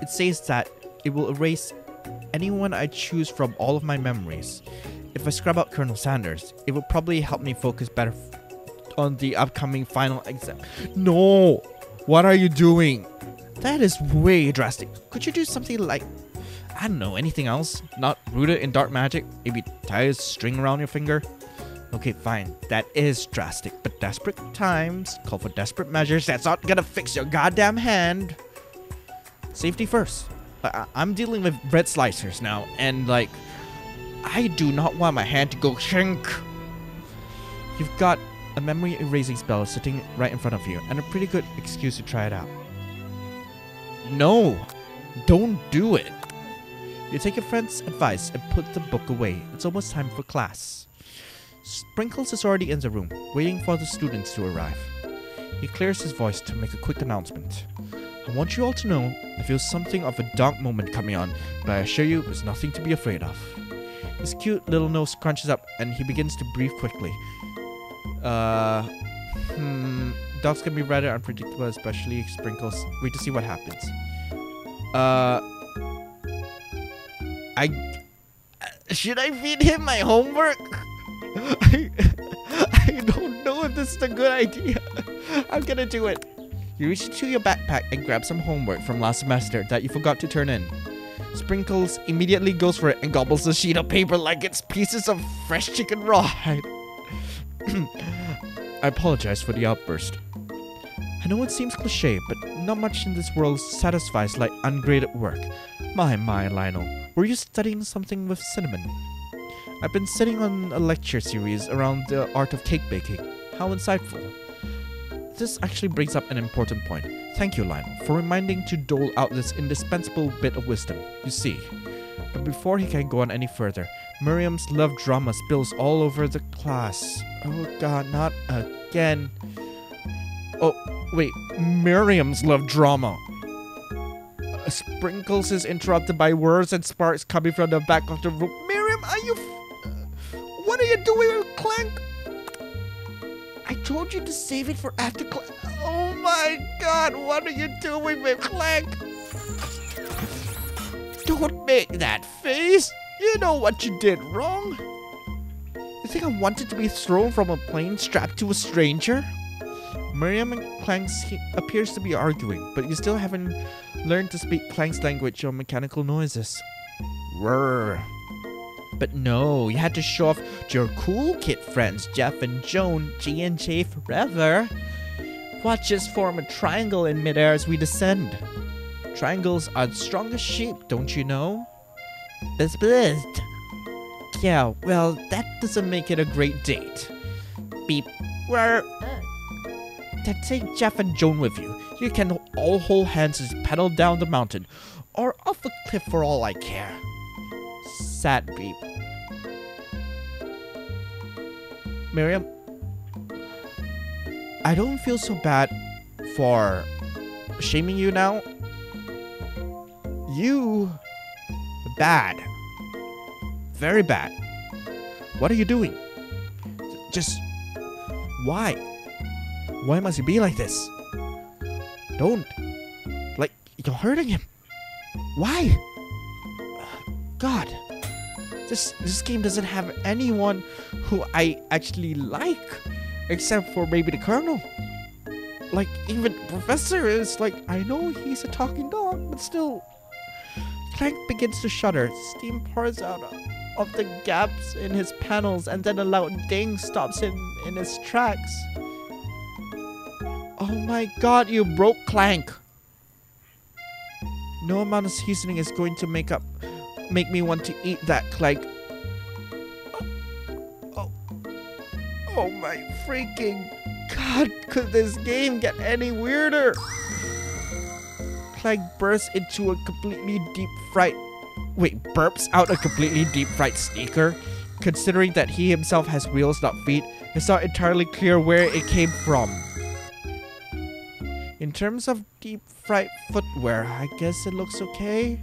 It says that it will erase anyone I choose from all of my memories. If I scrub out Colonel Sanders, it will probably help me focus better on the upcoming final exam. No! What are you doing? That is way drastic. Could you do something like, I don't know, anything else? Not rooted in dark magic? Maybe tie a string around your finger? Okay, fine. That is drastic, but desperate times call for desperate measures. That's not gonna fix your goddamn hand. Safety first. I'm dealing with bread slicers now, and like, I do not want my hand to go shrink. You've got a memory erasing spell sitting right in front of you, and a pretty good excuse to try it out. No, don't do it. You take your friend's advice and put the book away. It's almost time for class. Sprinkles is already in the room, waiting for the students to arrive. He clears his voice to make a quick announcement. I want you all to know I feel something of a dark moment coming on, but I assure you there's nothing to be afraid of. His cute little nose crunches up and he begins to breathe quickly. Dogs can be rather unpredictable, especially Sprinkles. Wait to see what happens. Should I feed him my homework? I don't know if this is a good idea. I'm gonna do it. You reach into your backpack and grab some homework from last semester that you forgot to turn in. Sprinkles immediately goes for it and gobbles the sheet of paper like it's pieces of fresh chicken rawhide. I apologize for the outburst. I know it seems cliche, but not much in this world satisfies like ungraded work. My, Lionel, were you studying something with cinnamon? I've been sitting on a lecture series around the art of cake baking. How insightful. This actually brings up an important point. Thank you, Lionel, for reminding to dole out this indispensable bit of wisdom. You see. But before he can go on any further, Miriam's love drama spills all over the class. Oh god, not again. Oh, wait, Miriam's love drama. Sprinkles is interrupted by words and sparks coming from the back of the room. Miriam, are you... what are you doing, Clank? I told you to save it for after class. Oh my god, what are you doing with Clank? Don't make that face. You know what you did wrong. You think I wanted to be thrown from a plane strapped to a stranger? Miriam and Clank appears to be arguing, but you still haven't learned to speak Clank's language or mechanical noises. Rrr. But no, you had to show off to your cool kid friends, Jeff and Joan, G&J forever. Watch us form a triangle in midair as we descend. Triangles are the strongest shape, don't you know? Blizzed. Yeah, well, that doesn't make it a great date. Beep. Where? Then take Jeff and Joan with you. You can all hold hands as you pedal down the mountain, or off a cliff for all I care. Sad beep. Miriam, I don't feel so bad for shaming you now. You bad. Very bad. What are you doing? Just why? Why must you be like this? Don't. Like, you're hurting him. Why? God. This game doesn't have anyone who I actually like, except for maybe the Colonel. Like, even Professor is like, I know he's a talking dog, but still. Clank begins to shudder. Steam pours out of the gaps in his panels, and then a loud ding stops him in his tracks. Oh my god, you broke Clank! No amount of seasoning is going to make me want to eat that, Clank. Oh my freaking god, could this game get any weirder? Clank bursts into a completely deep fright Wait, burps out a completely deep-fried sneaker? Considering that he himself has wheels, not feet, it's not entirely clear where it came from. In terms of deep-fried footwear, I guess it looks okay.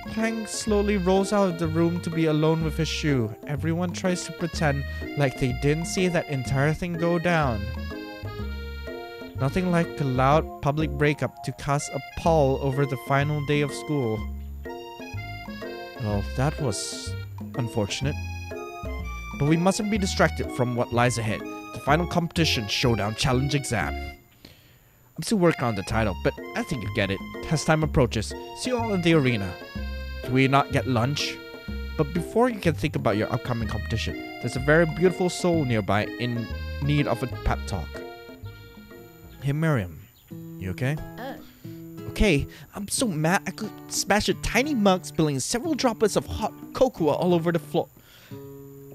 Clank slowly rolls out of the room to be alone with his shoe. Everyone tries to pretend like they didn't see that entire thing go down. Nothing like a loud public breakup to cast a pall over the final day of school. Well, that was unfortunate. But we mustn't be distracted from what lies ahead. The final competition showdown challenge exam. I'm still working on the title, but I think you get it. As time approaches, see you all in the arena. Do we not get lunch? But before you can think about your upcoming competition, there's a very beautiful soul nearby in need of a pep talk. Hey Miriam, you okay? Okay, I'm so mad I could smash a tiny mug, spilling several droplets of hot cocoa all over the floor.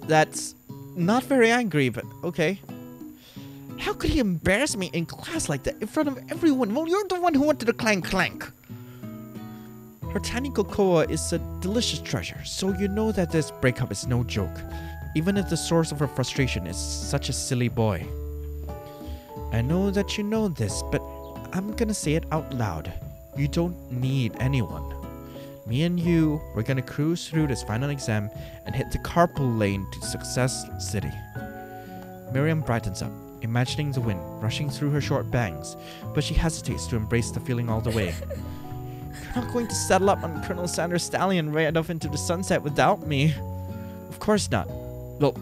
That's not very angry, but okay. How could he embarrass me in class like that in front of everyone? Well, you're the one who wanted to clank. Her tiny cocoa is a delicious treasure, so you know that this breakup is no joke, even if the source of her frustration is such a silly boy. I know that you know this, but I'm gonna say it out loud. You don't need anyone. Me and you, we're gonna cruise through this final exam and hit the carpool lane to Success City. Miriam brightens up, imagining the wind rushing through her short bangs, but she hesitates to embrace the feeling all the way. You're not going to settle up on Colonel Sanders' stallion right off into the sunset without me. Of course not. Well,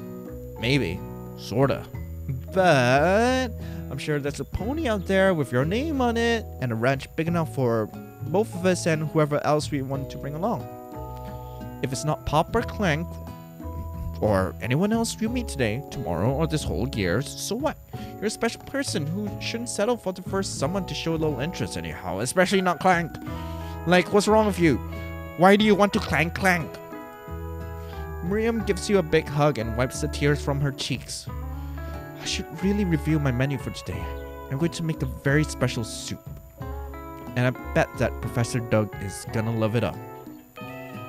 maybe. Sorta. But I'm sure there's a pony out there with your name on it and a ranch big enough for both of us and whoever else we want to bring along. If it's not Pop or Clank or anyone else you meet today, tomorrow, or this whole year, so what? You're a special person who shouldn't settle for the first someone to show a little interest anyhow, especially not Clank. Like, what's wrong with you? Why do you want to clank? Miriam gives you a big hug and wipes the tears from her cheeks. I should really review my menu for today. I'm going to make a very special soup. And I bet that Professor Doug is gonna love it up.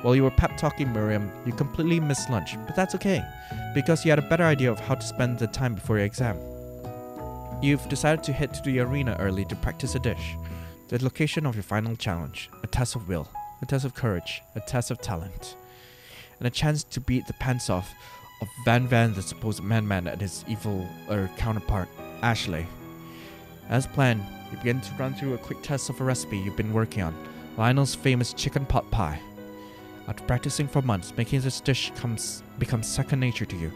While you were pep talking Miriam, you completely missed lunch, but that's okay, because you had a better idea of how to spend the time before your exam. You've decided to head to the arena early to practice a dish. The location of your final challenge, a test of will, a test of courage, a test of talent, and a chance to beat the pants off of Van, the supposed man, and his evil counterpart, Ashley. As planned, you begin to run through a quick test of a recipe you've been working on, Lionel's famous chicken pot pie. After practicing for months, making this dish becomes second nature to you,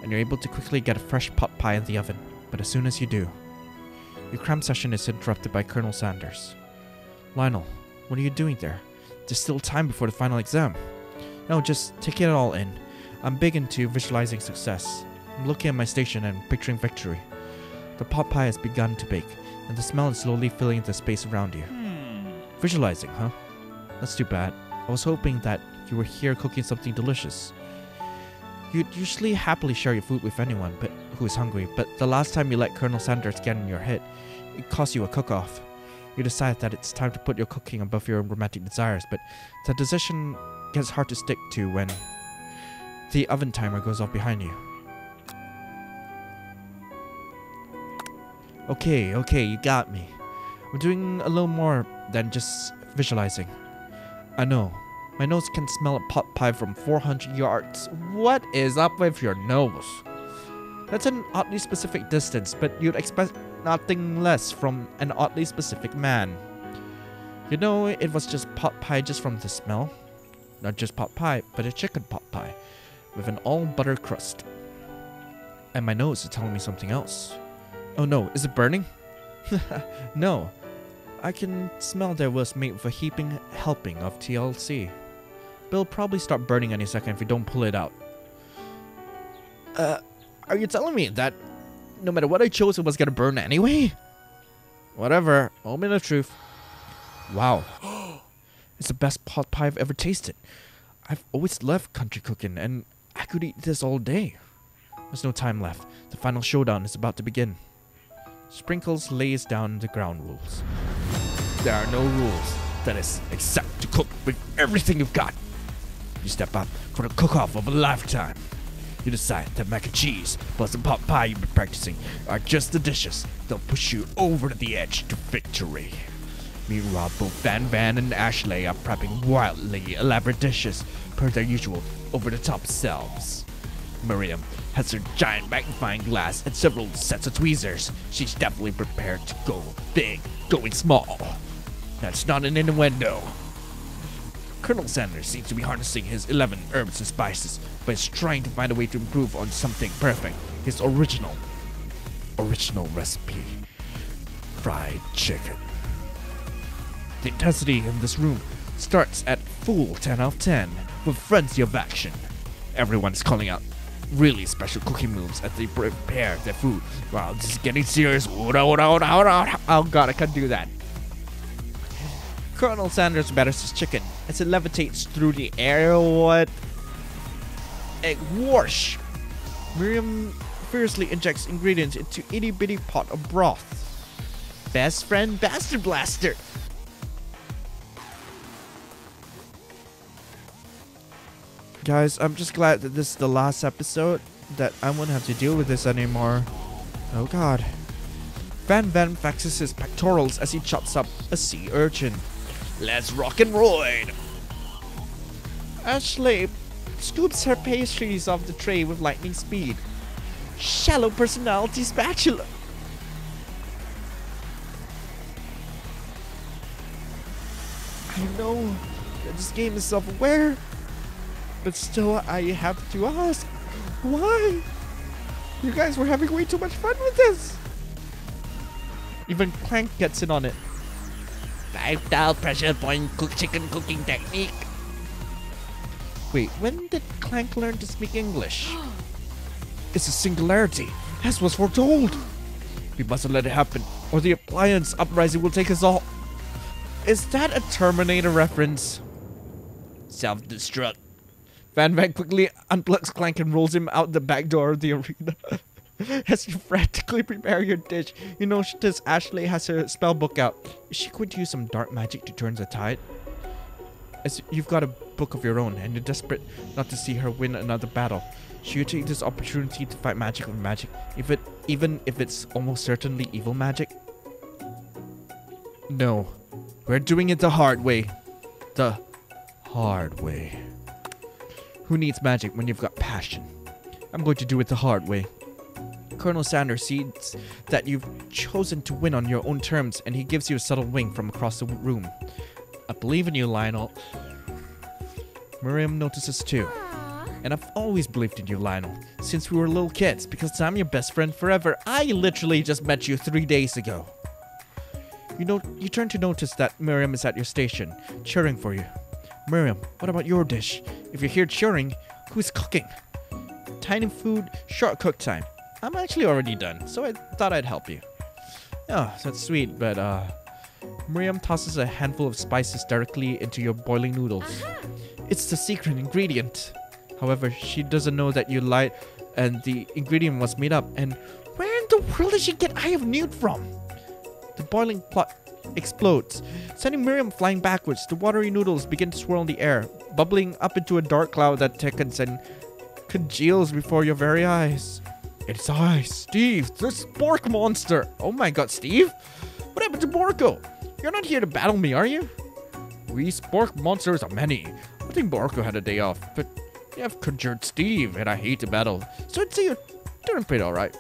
and you're able to quickly get a fresh pot pie in the oven. But as soon as you do, your cram session is interrupted by Colonel Sanders. Lionel, what are you doing there? There's still time before the final exam. No, just take it all in. I'm big into visualizing success. I'm looking at my station and picturing victory. The pot pie has begun to bake, and the smell is slowly filling the space around you. Visualizing, huh? That's too bad. I was hoping that you were here cooking something delicious. You'd usually happily share your food with anyone who is hungry, but the last time you let Colonel Sanders get in your head, it cost you a cook-off. You decide that it's time to put your cooking above your romantic desires, but that decision gets hard to stick to when the oven timer goes off behind you. Okay, you got me. I'm doing a little more than just visualizing. I know. My nose can smell a pot pie from 400 yards. What is up with your nose? That's an oddly specific distance, but you'd expect nothing less from an oddly specific man. You know, it was just pot pie just from the smell. Not just pot pie, but a chicken pot pie with an all-butter crust. And my nose is telling me something else. Oh no, is it burning? No. I can smell there was made with a heaping helping of TLC. But it'll probably start burning any second if you don't pull it out. Are you telling me that no matter what I chose, it was gonna burn anyway? Whatever, moment of truth. Wow. It's the best pot pie I've ever tasted. I've always loved country cooking, and I could eat this all day. There's no time left. The final showdown is about to begin. Sprinkles lays down the ground rules. There are no rules. That is, except to cook with everything you've got. You step up for the cook-off of a lifetime. You decide that mac and cheese plus the pot pie you've been practicing are just the dishes that'll push you over the edge to victory. Meanwhile, both Van and Ashley are prepping wildly elaborate dishes per their usual over-the-top selves. Miriam has her giant magnifying glass and several sets of tweezers. She's definitely prepared to go big, going small. That's not an innuendo. Colonel Sanders seems to be harnessing his 11 herbs and spices, but is trying to find a way to improve on something perfect. His original recipe. Fried chicken. The intensity in this room starts at full 10 out of 10, with frenzy of action. Everyone's calling out really special cooking moves as they prepare their food. Wow, this is getting serious. Oh god, I can't do that. Colonel Sanders batters his chicken as it levitates through the air. What? A whoosh! Miriam fiercely injects ingredients into itty bitty pot of broth. Best friend Bastard Blaster! Guys, I'm just glad that this is the last episode, that I won't have to deal with this anymore. Oh god. Van flexes his pectorals as he chops up a sea urchin. Let's rock and roll! Ashley scoops her pastries off the tray with lightning speed. Shallow personality spatula. I know that this game is self-aware, but still I have to ask, why? You guys were having way too much fun with this. Even Clank gets in on it. 5,000 pressure point chicken cooking technique. Wait, when did Clank learn to speak English? It's a singularity, as was foretold. We mustn't let it happen, or the appliance uprising will take us all. Is that a Terminator reference? Self-destruct. Van quickly unplugs Clank and rolls him out the back door of the arena. As you frantically prepare your dish, you notice Ashley has her spell book out. Is she going to use some dark magic to turn the tide? As you've got a book of your own, and you're desperate not to see her win another battle, should you take this opportunity to fight magic with magic, even if it's almost certainly evil magic? No. We're doing it the hard way. The hard way. Who needs magic when you've got passion? I'm going to do it the hard way. Colonel Sanders sees that you've chosen to win on your own terms, and he gives you a subtle wink from across the room. I believe in you, Lionel. Miriam notices too. And I've always believed in you, Lionel, since we were little kids, because I'm your best friend forever. I literally just met you 3 days ago. You turn to notice that Miriam is at your station, cheering for you. Miriam, what about your dish? If you're here cheering, who's cooking? Tiny food, short cook time. I'm actually already done, so I thought I'd help you. Oh, that's sweet, but Miriam tosses a handful of spices directly into your boiling noodles. It's the secret ingredient. However, she doesn't know that you lied and the ingredient was made up. And where in the world did she get Eye of Newt from? The boiling pot explodes, sending Miriam flying backwards. The watery noodles begin to swirl in the air, bubbling up into a dark cloud that thickens and congeals before your very eyes. It's I, Steve, the spork monster. Oh my god, Steve? What happened to Borko? You're not here to battle me, are you? We spork monsters are many. I think Borko had a day off, but you have conjured Steve, and I hate to battle. So I'd say you're doing pretty alright.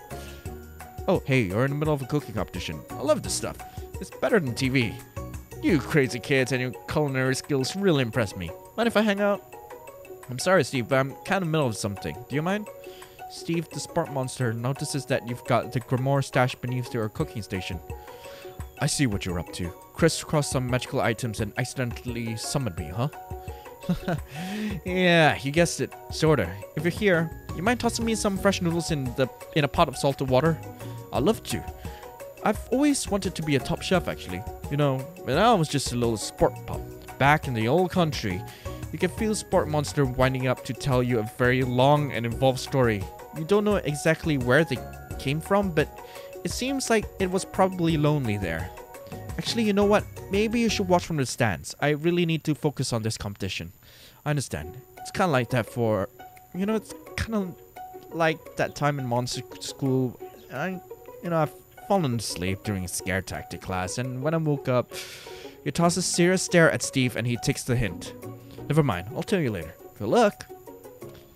Oh, hey, you're in the middle of a cooking competition. I love this stuff. It's better than TV. You crazy kids and your culinary skills really impress me. Mind if I hang out? I'm sorry, Steve, but I'm kind of in the middle of something. Do you mind? Steve, the spark monster, notices that you've got the grimoire stashed beneath your cooking station. I see what you're up to. Crisscross some magical items and accidentally summoned me, huh? Yeah, you guessed it. Sorta. If you're here, you mind tossing me some fresh noodles in a pot of salted water? I'd love to. I've always wanted to be a top chef, actually. You know, when I was just a little sport pup. Back in the old country, you can feel Sport Monster winding up to tell you a very long and involved story. You don't know exactly where they came from, but it seems like it was probably lonely there. Actually, you know what? Maybe you should watch from the stands. I really need to focus on this competition. I understand. It's kind of like that for, it's kind of like that time in monster school. I've fallen asleep during a scare tactic class, and when I woke up, he tosses a serious stare at Steve, and he takes the hint. Never mind, I'll tell you later. Good luck.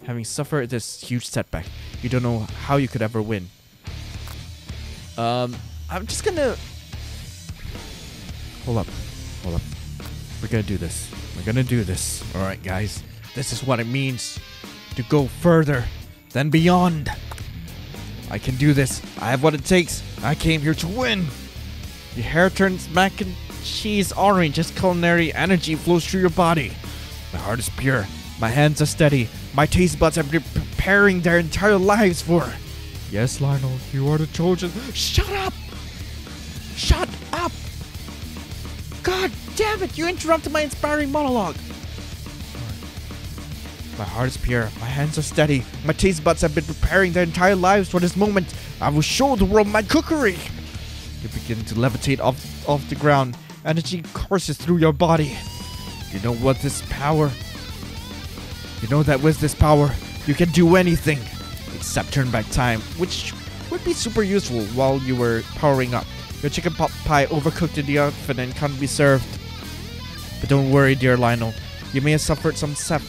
Having suffered this huge setback, you don't know how you could ever win. I'm just gonna... Hold up. We're gonna do this. Alright, guys. This is what it means to go further than beyond. I can do this. I have what it takes. I came here to win. Your hair turns mac and cheese orange as culinary energy flows through your body. My heart is pure. My hands are steady. My taste buds have been preparing their entire lives for. Yes, Lionel, you are the chosen. Shut up! Shut up! God damn it, you interrupted my inspiring monologue. My heart is pure. My hands are steady. My taste buds have been preparing their entire lives for this moment. I will show the world my cookery. You begin to levitate off the ground. Energy courses through your body. You know what this power... You know that with this power, you can do anything. Except turn back time, which would be super useful while you were powering up. Your chicken pot pie overcooked in the oven and can't be served. But don't worry, dear Lionel. You may have suffered some setbacks,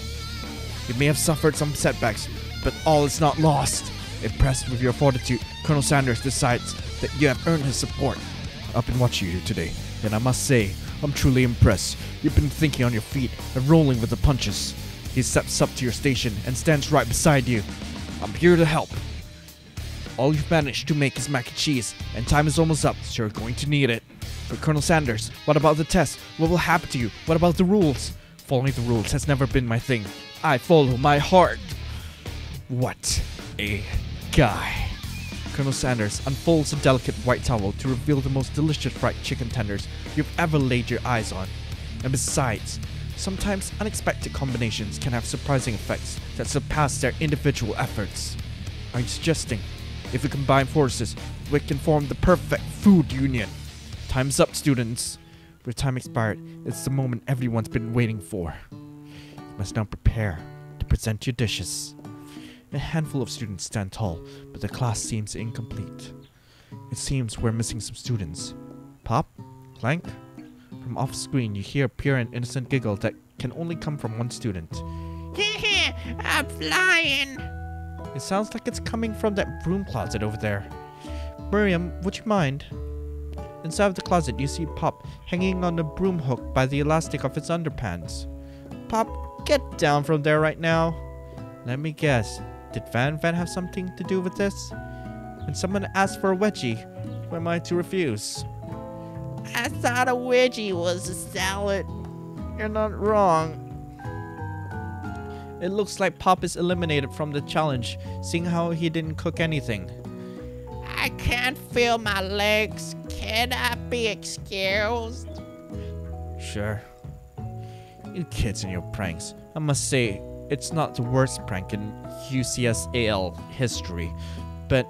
but all is not lost. Impressed with your fortitude, Colonel Sanders decides that you have earned his support. I've been watching you today, and I must say, I'm truly impressed. You've been thinking on your feet and rolling with the punches. He steps up to your station and stands right beside you. I'm here to help. All you've managed to make is mac and cheese, and time is almost up, so you're going to need it. But Colonel Sanders, what about the test? What will happen to you? What about the rules? Following the rules has never been my thing. I follow my heart. What a guy. Colonel Sanders unfolds a delicate white towel to reveal the most delicious fried chicken tenders you've ever laid your eyes on. And besides, sometimes unexpected combinations can have surprising effects that surpass their individual efforts. Are you suggesting, if we combine forces, we can form the perfect food union? Time's up, students. With time expired, it's the moment everyone's been waiting for. You must now prepare to present your dishes. A handful of students stand tall, but the class seems incomplete. It seems we're missing some students. Pop? Clank? From off screen, you hear a pure and innocent giggle that can only come from one student. I'm flying. It sounds like it's coming from that broom closet over there. Miriam, would you mind? Inside of the closet, you see Pop hanging on the broom hook by the elastic of its underpants. Pop, get down from there right now. Let me guess, did Van have something to do with this? When someone asked for a wedgie, who am I to refuse? I thought a wedgie was a salad. You're not wrong. It looks like Pop is eliminated from the challenge, seeing how he didn't cook anything. I can't feel my legs. Can I be excused? Sure. You kids and your pranks. I must say, it's not the worst prank in UCSAL history, but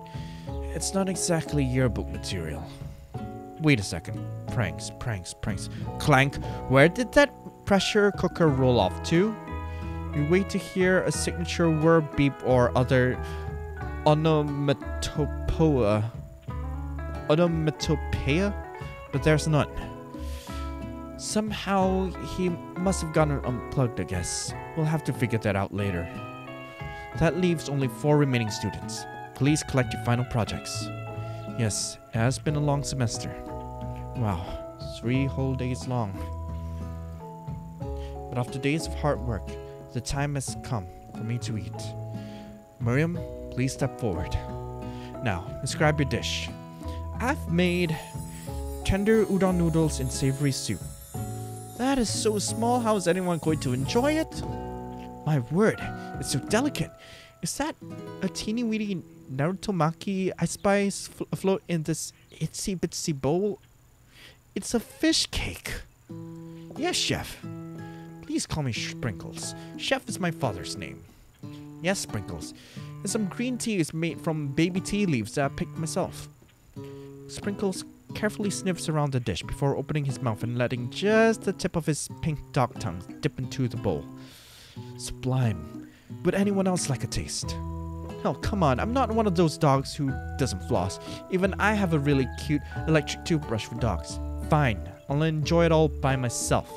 it's not exactly yearbook material. Wait a second. Pranks. Clank, where did that pressure cooker roll off to? You wait to hear a signature word beep or other onomatopoeia, but there's none. Somehow he must have gotten unplugged, I guess. We'll have to figure that out later. That leaves only 4 remaining students. Please collect your final projects. Yes, it has been a long semester. Wow, 3 whole days long. But after days of hard work, the time has come for me to eat. Miriam, please step forward. Now, describe your dish. I've made tender udon noodles in savory soup. That is so small, how is anyone going to enjoy it? My word, it's so delicate. Is that a teeny weeny narutomaki I spice afloat in this itsy bitsy bowl? It's a fish cake. Yes, chef. Please call me Sprinkles. Chef is my father's name. Yes, Sprinkles. And some green tea is made from baby tea leaves that I picked myself. Sprinkles carefully sniffs around the dish before opening his mouth and letting just the tip of his pink dog tongue dip into the bowl. Sublime. Would anyone else like a taste? Oh, come on, I'm not one of those dogs who doesn't floss. Even I have a really cute electric toothbrush for dogs. Fine, I'll enjoy it all by myself.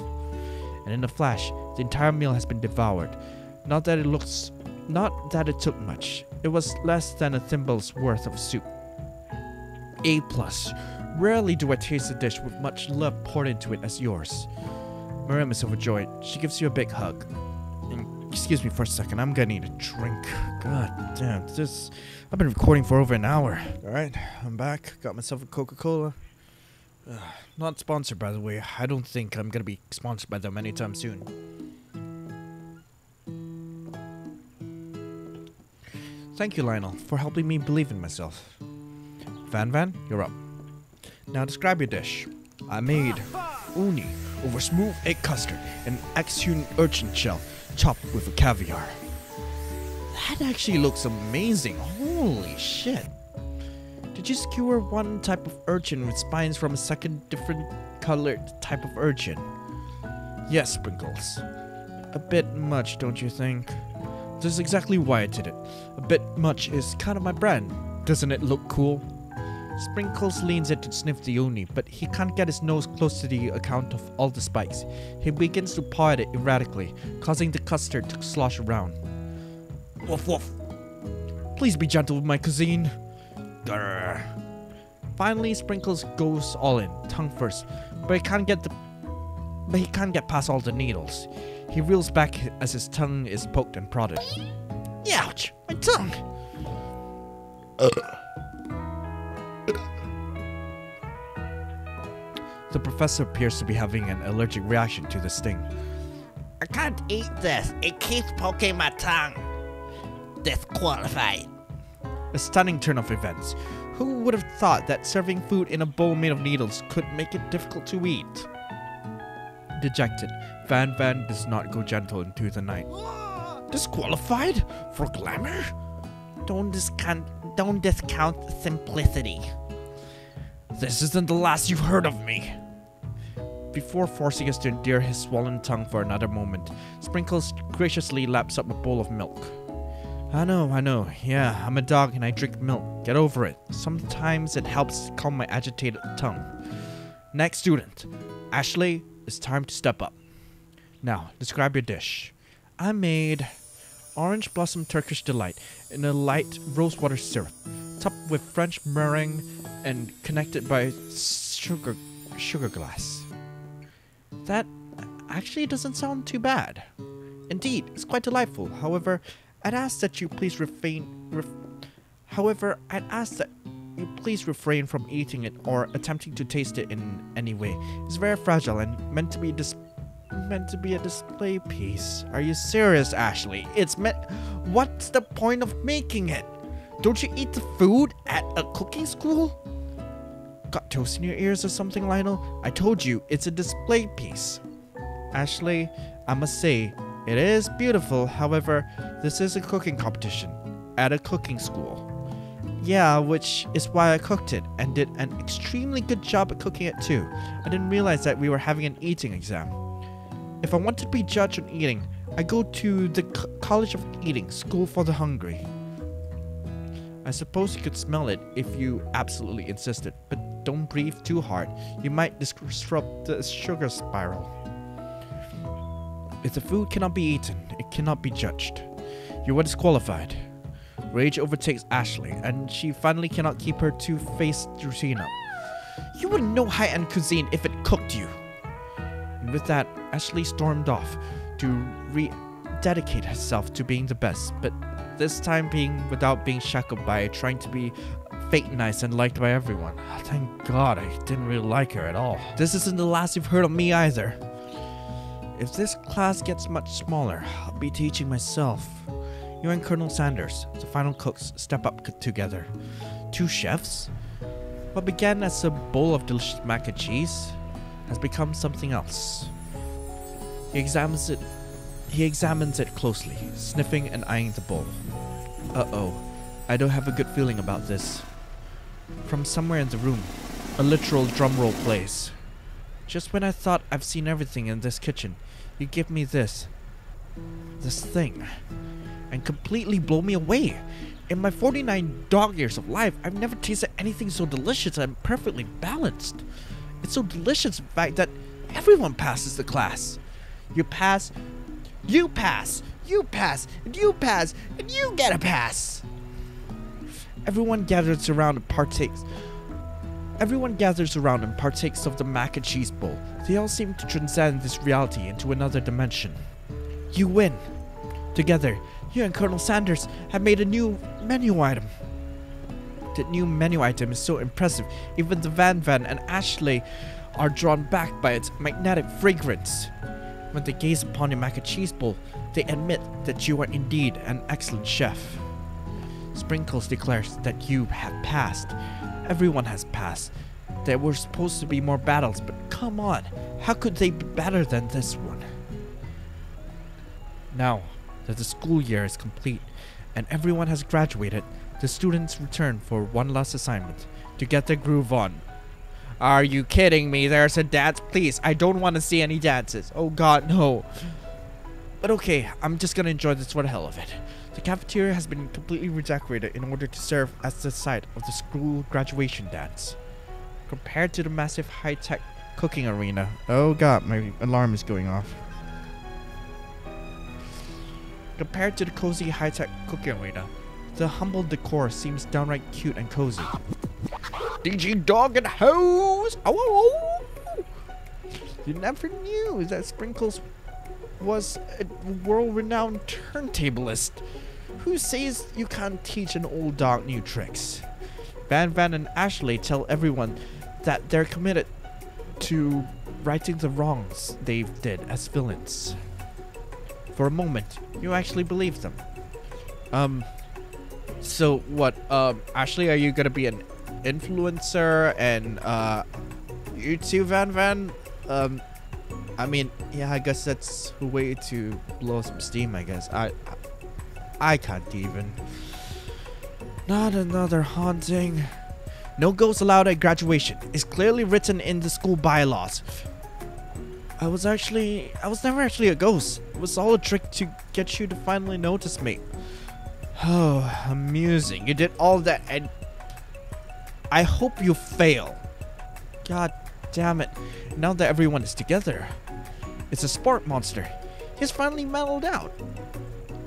And in a flash, the entire meal has been devoured. Not that it took much. It was less than a thimble's worth of soup. A+. Rarely do I taste a dish with much love poured into it as yours. Miriam is overjoyed. She gives you a big hug. Excuse me for a second, I'm gonna need a drink. God damn, I've been recording for over an hour. Alright, I'm back. Got myself a Coca-Cola. Not sponsored, by the way. I don't think I'm gonna be sponsored by them anytime soon. Thank you, Lionel, for helping me believe in myself. Van, you're up. Now describe your dish. I made uni over smooth egg custard and exhumed urchin shell chopped with a caviar. That actually looks amazing. Holy shit. Did you skewer one type of urchin with spines from a second different colored type of urchin? Yes, Sprinkles. A bit much, don't you think? This is exactly why I did it. A bit much is kind of my brand. Doesn't it look cool? Sprinkles leans in to sniff the uni, but he can't get his nose close to the account of all the spikes. He begins to paw at it erratically, causing the custard to slosh around. Woof woof. Please be gentle with my cuisine. Grr. Finally, Sprinkles goes all in, tongue first, but he can't get past all the needles. He reels back as his tongue is poked and prodded. Ouch! My tongue! The professor appears to be having an allergic reaction to the sting. I can't eat this. It keeps poking my tongue. Disqualified. A stunning turn of events. Who would have thought that serving food in a bowl made of needles could make it difficult to eat? Dejected, Van does not go gentle into the night. Disqualified? For glamour? Don't discount simplicity. This isn't the last you've heard of me. Before forcing us to endure his swollen tongue for another moment, Sprinkles graciously laps up a bowl of milk. I know. Yeah, I'm a dog and I drink milk. Get over it. Sometimes it helps calm my agitated tongue. Next student. Ashley, it's time to step up. Now, describe your dish. I made orange blossom Turkish delight in a light rosewater syrup, topped with French meringue and connected by sugar glass. That actually doesn't sound too bad. Indeed, it's quite delightful. However, I'd ask that you please refrain from eating it or attempting to taste it in any way. It's very fragile and meant to be a display piece. Are you serious, Ashley? What's the point of making it? Don't you eat the food at a cooking school? Got toast in your ears or something, Lionel? I told you, it's a display piece. Ashley, I must say, it is beautiful. However, this is a cooking competition at a cooking school. Yeah, which is why I cooked it and did an extremely good job at cooking it too. I didn't realize that we were having an eating exam. If I wanted to be judged on eating, I go to the College of Eating, School for the Hungry. I suppose you could smell it if you absolutely insisted, but don't breathe too hard. You might disrupt the sugar spiral. If the food cannot be eaten, it cannot be judged. You are disqualified. Rage overtakes Ashley, and she finally cannot keep her two-faced routine up. You wouldn't know high-end cuisine if it cooked you. And with that, Ashley stormed off to rededicate herself to being the best, but this time being without being shackled by trying to be fake nice and liked by everyone. Thank God I didn't really like her at all. This isn't the last you've heard of me either. If this class gets much smaller, I'll be teaching myself. You and Colonel Sanders, the final cooks, step up together. 2 chefs? What began as a bowl of delicious mac and cheese has become something else. He examines it closely, sniffing and eyeing the bowl. Uh-oh, I don't have a good feeling about this. From somewhere in the room, a literal drumroll plays. Just when I thought I've seen everything in this kitchen, you give me this. this thing and completely blow me away. In my 49 dog years of life, I've never tasted anything so delicious and perfectly balanced. It's so delicious, in fact, that everyone passes the class. You pass, you pass, you pass, and you pass, and you get a pass. Everyone gathers around and partakes. Everyone gathers around and partakes of the mac and cheese bowl. They all seem to transcend this reality into another dimension. You win. Together, you and Colonel Sanders have made a new menu item. The new menu item is so impressive, even the Van and Ashley are drawn back by its magnetic fragrance. When they gaze upon your mac and cheese bowl, they admit that you are indeed an excellent chef. Sprinkles declares that you have passed. Everyone has passed. There were supposed to be more battles, but come on, how could they be better than this one? Now that the school year is complete and everyone has graduated, the students return for one last assignment to get their groove on. Are you kidding me? There's a dance? Please, I don't want to see any dances. Oh god, no. But okay, I'm just gonna enjoy this for the hell of it. The cafeteria has been completely redecorated in order to serve as the site of the school graduation dance. Compared to the massive high-tech cooking arena. Oh god, my alarm is going off. Compared to the cozy high-tech cooking arena, the humble decor seems downright cute and cozy. DG dog and hose! Oh, oh, oh. You never knew that Sprinkles was a world-renowned turntablist. Who says you can't teach an old dog new tricks? Van and Ashley tell everyone that they're committed to righting the wrongs they did as villains. For a moment, you actually believe them. So what, Ashley, are you gonna be an influencer and, you too, Van? I mean, yeah, I guess that's a way to blow some steam, I guess. I can't even. Not another haunting. No ghosts allowed at graduation. It's clearly written in the school bylaws. I was never actually a ghost. It was all a trick to get you to finally notice me. Oh, amusing. You did all that and I hope you fail. God damn it. Now that everyone is together. It's a spark monster. He's finally mellowed out.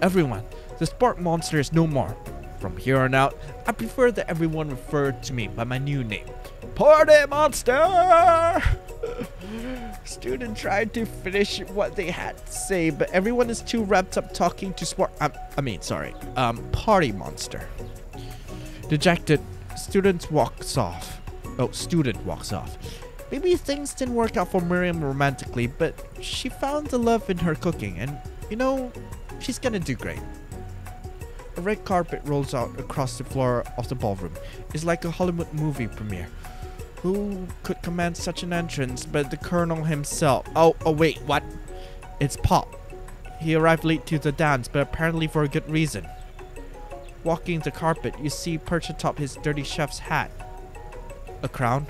Everyone, the spark monster is no more. From here on out, I prefer that everyone refer to me by my new name. Party Monster! Student tried to finish what they had to say, but everyone is too wrapped up talking to Party Monster. Dejected, student walks off. Maybe things didn't work out for Miriam romantically, but she found the love in her cooking, and you know, she's gonna do great. A red carpet rolls out across the floor of the ballroom. It's like a Hollywood movie premiere. Who could command such an entrance but the Colonel himself? Oh wait, what? It's Pop. He arrived late to the dance, but apparently for a good reason. Walking the carpet, you see perched atop his dirty chef's hat. A crown?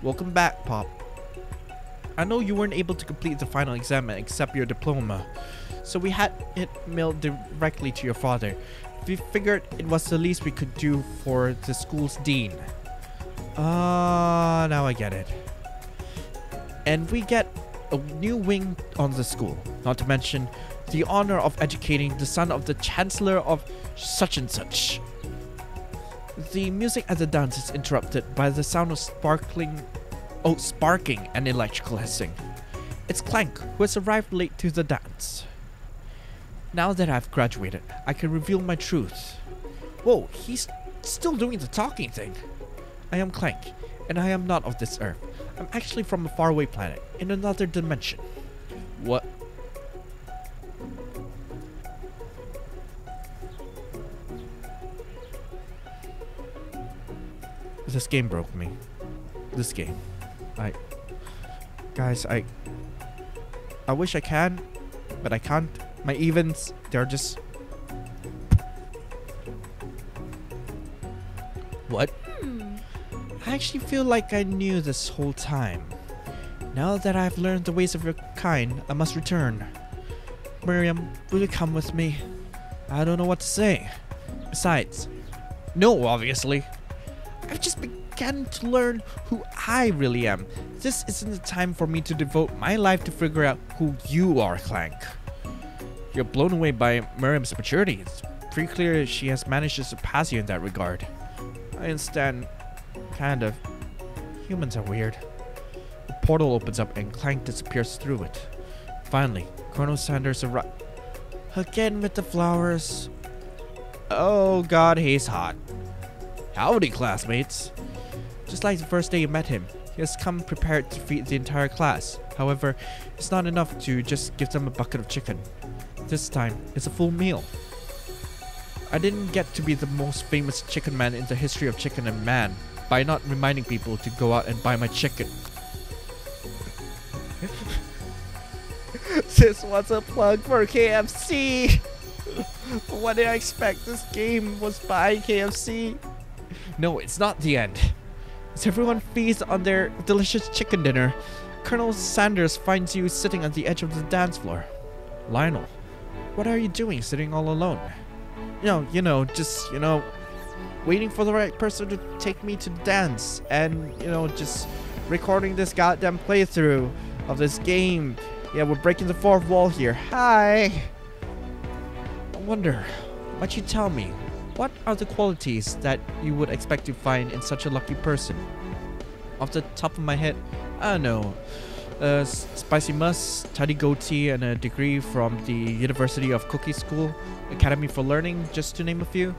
Welcome back, Pop. I know you weren't able to complete the final exam and accept your diploma, so we had it mailed directly to your father. We figured it was the least we could do for the school's dean. Now I get it. And we get a new wing on the school, not to mention the honor of educating the son of the Chancellor of such and such. The music at the dance is interrupted by the sound of sparking and electrical hissing. It's Clank, who has arrived late to the dance. Now that I've graduated, I can reveal my truth. Whoa, he's still doing the talking thing. I am Clank, and I am not of this earth. I'm actually from a faraway planet, in another dimension. What? This game broke me. This game. Guys, I wish I can, but I can't. My evens, they're just... What? I actually feel like I knew this whole time. Now that I've learned the ways of your kind, I must return. Miriam, will you come with me? I don't know what to say. Besides, no, obviously. I've just begun to learn who I really am. This isn't the time for me to devote my life to figure out who you are, Clank. You're blown away by Miriam's maturity. It's pretty clear she has managed to surpass you in that regard. I understand. Kind of. Humans are weird. The portal opens up and Clank disappears through it. Finally, Colonel Sanders arrives. Again with the flowers. Oh god, he's hot. Howdy, classmates. Just like the first day you met him, he has come prepared to feed the entire class. However, it's not enough to just give them a bucket of chicken. This time, it's a full meal. I didn't get to be the most famous chicken man in the history of chicken and man by not reminding people to go out and buy my chicken. This was a plug for KFC. What did I expect? This game was by KFC. No, it's not the end. As everyone feasts on their delicious chicken dinner, Colonel Sanders finds you sitting on the edge of the dance floor. Lionel, what are you doing sitting all alone? Just waiting for the right person to take me to dance and, just recording this goddamn playthrough of this game. Yeah, we're breaking the fourth wall here. Hi! I wonder, might you tell me, what are the qualities that you would expect to find in such a lucky person? Off the top of my head, I don't know. Spicy musk, tidy goatee, and a degree from the University of Cookie School, Academy for Learning, just to name a few.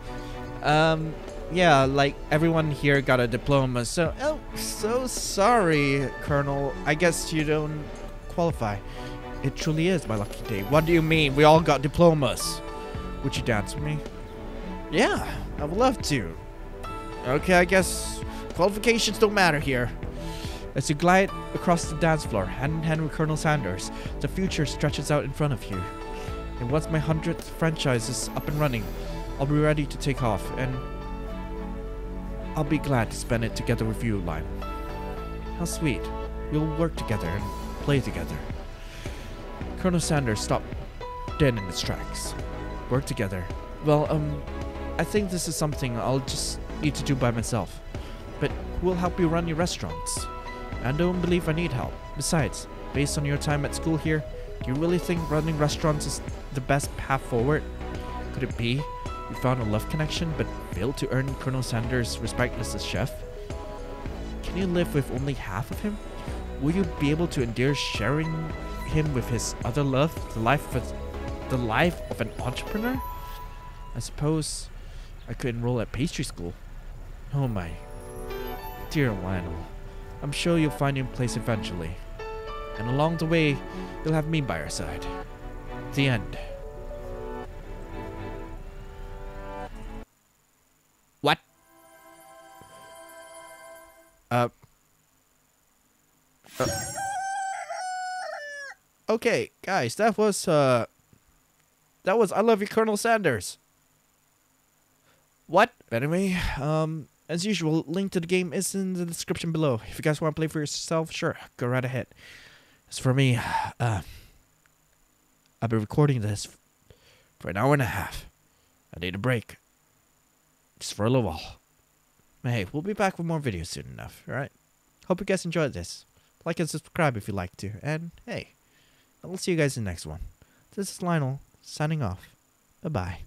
Yeah, like everyone here got a diploma, so... Oh, so sorry, Colonel. I guess you don't qualify. It truly is my lucky day. What do you mean? We all got diplomas. Would you dance with me? Yeah, I would love to. Okay, I guess qualifications don't matter here. As you glide across the dance floor, hand in hand with Colonel Sanders, the future stretches out in front of you. And once my 100th franchise is up and running, I'll be ready to take off, and I'll be glad to spend it together with you, Lionel. How sweet. We'll work together and play together. Colonel Sanders stopped dead in his tracks. Work together. Well, I think this is something I'll just need to do by myself. But who will help you run your restaurants? I don't believe I need help. Besides, based on your time at school here, do you really think running restaurants is the best path forward? Could it be you found a love connection but failed to earn Colonel Sanders' respect as a chef? Can you live with only half of him? Will you be able to endure sharing him with his other love, the life of an entrepreneur? I suppose I could enroll at pastry school. Oh my dear Lionel, I'm sure you'll find your place eventually. And along the way, you'll have me by your side. The end. What? Okay, guys, that was I Love You, Colonel Sanders. What? Anyway, as usual, link to the game is in the description below. If you guys want to play for yourself, sure, go right ahead. As for me, I'll be recording this for an hour and a half. I need a break. Just for a little while. Hey, we'll be back with more videos soon enough, alright? Hope you guys enjoyed this. Like and subscribe if you'd like to. And hey, I'll see you guys in the next one. This is Lionel, signing off. Bye-bye.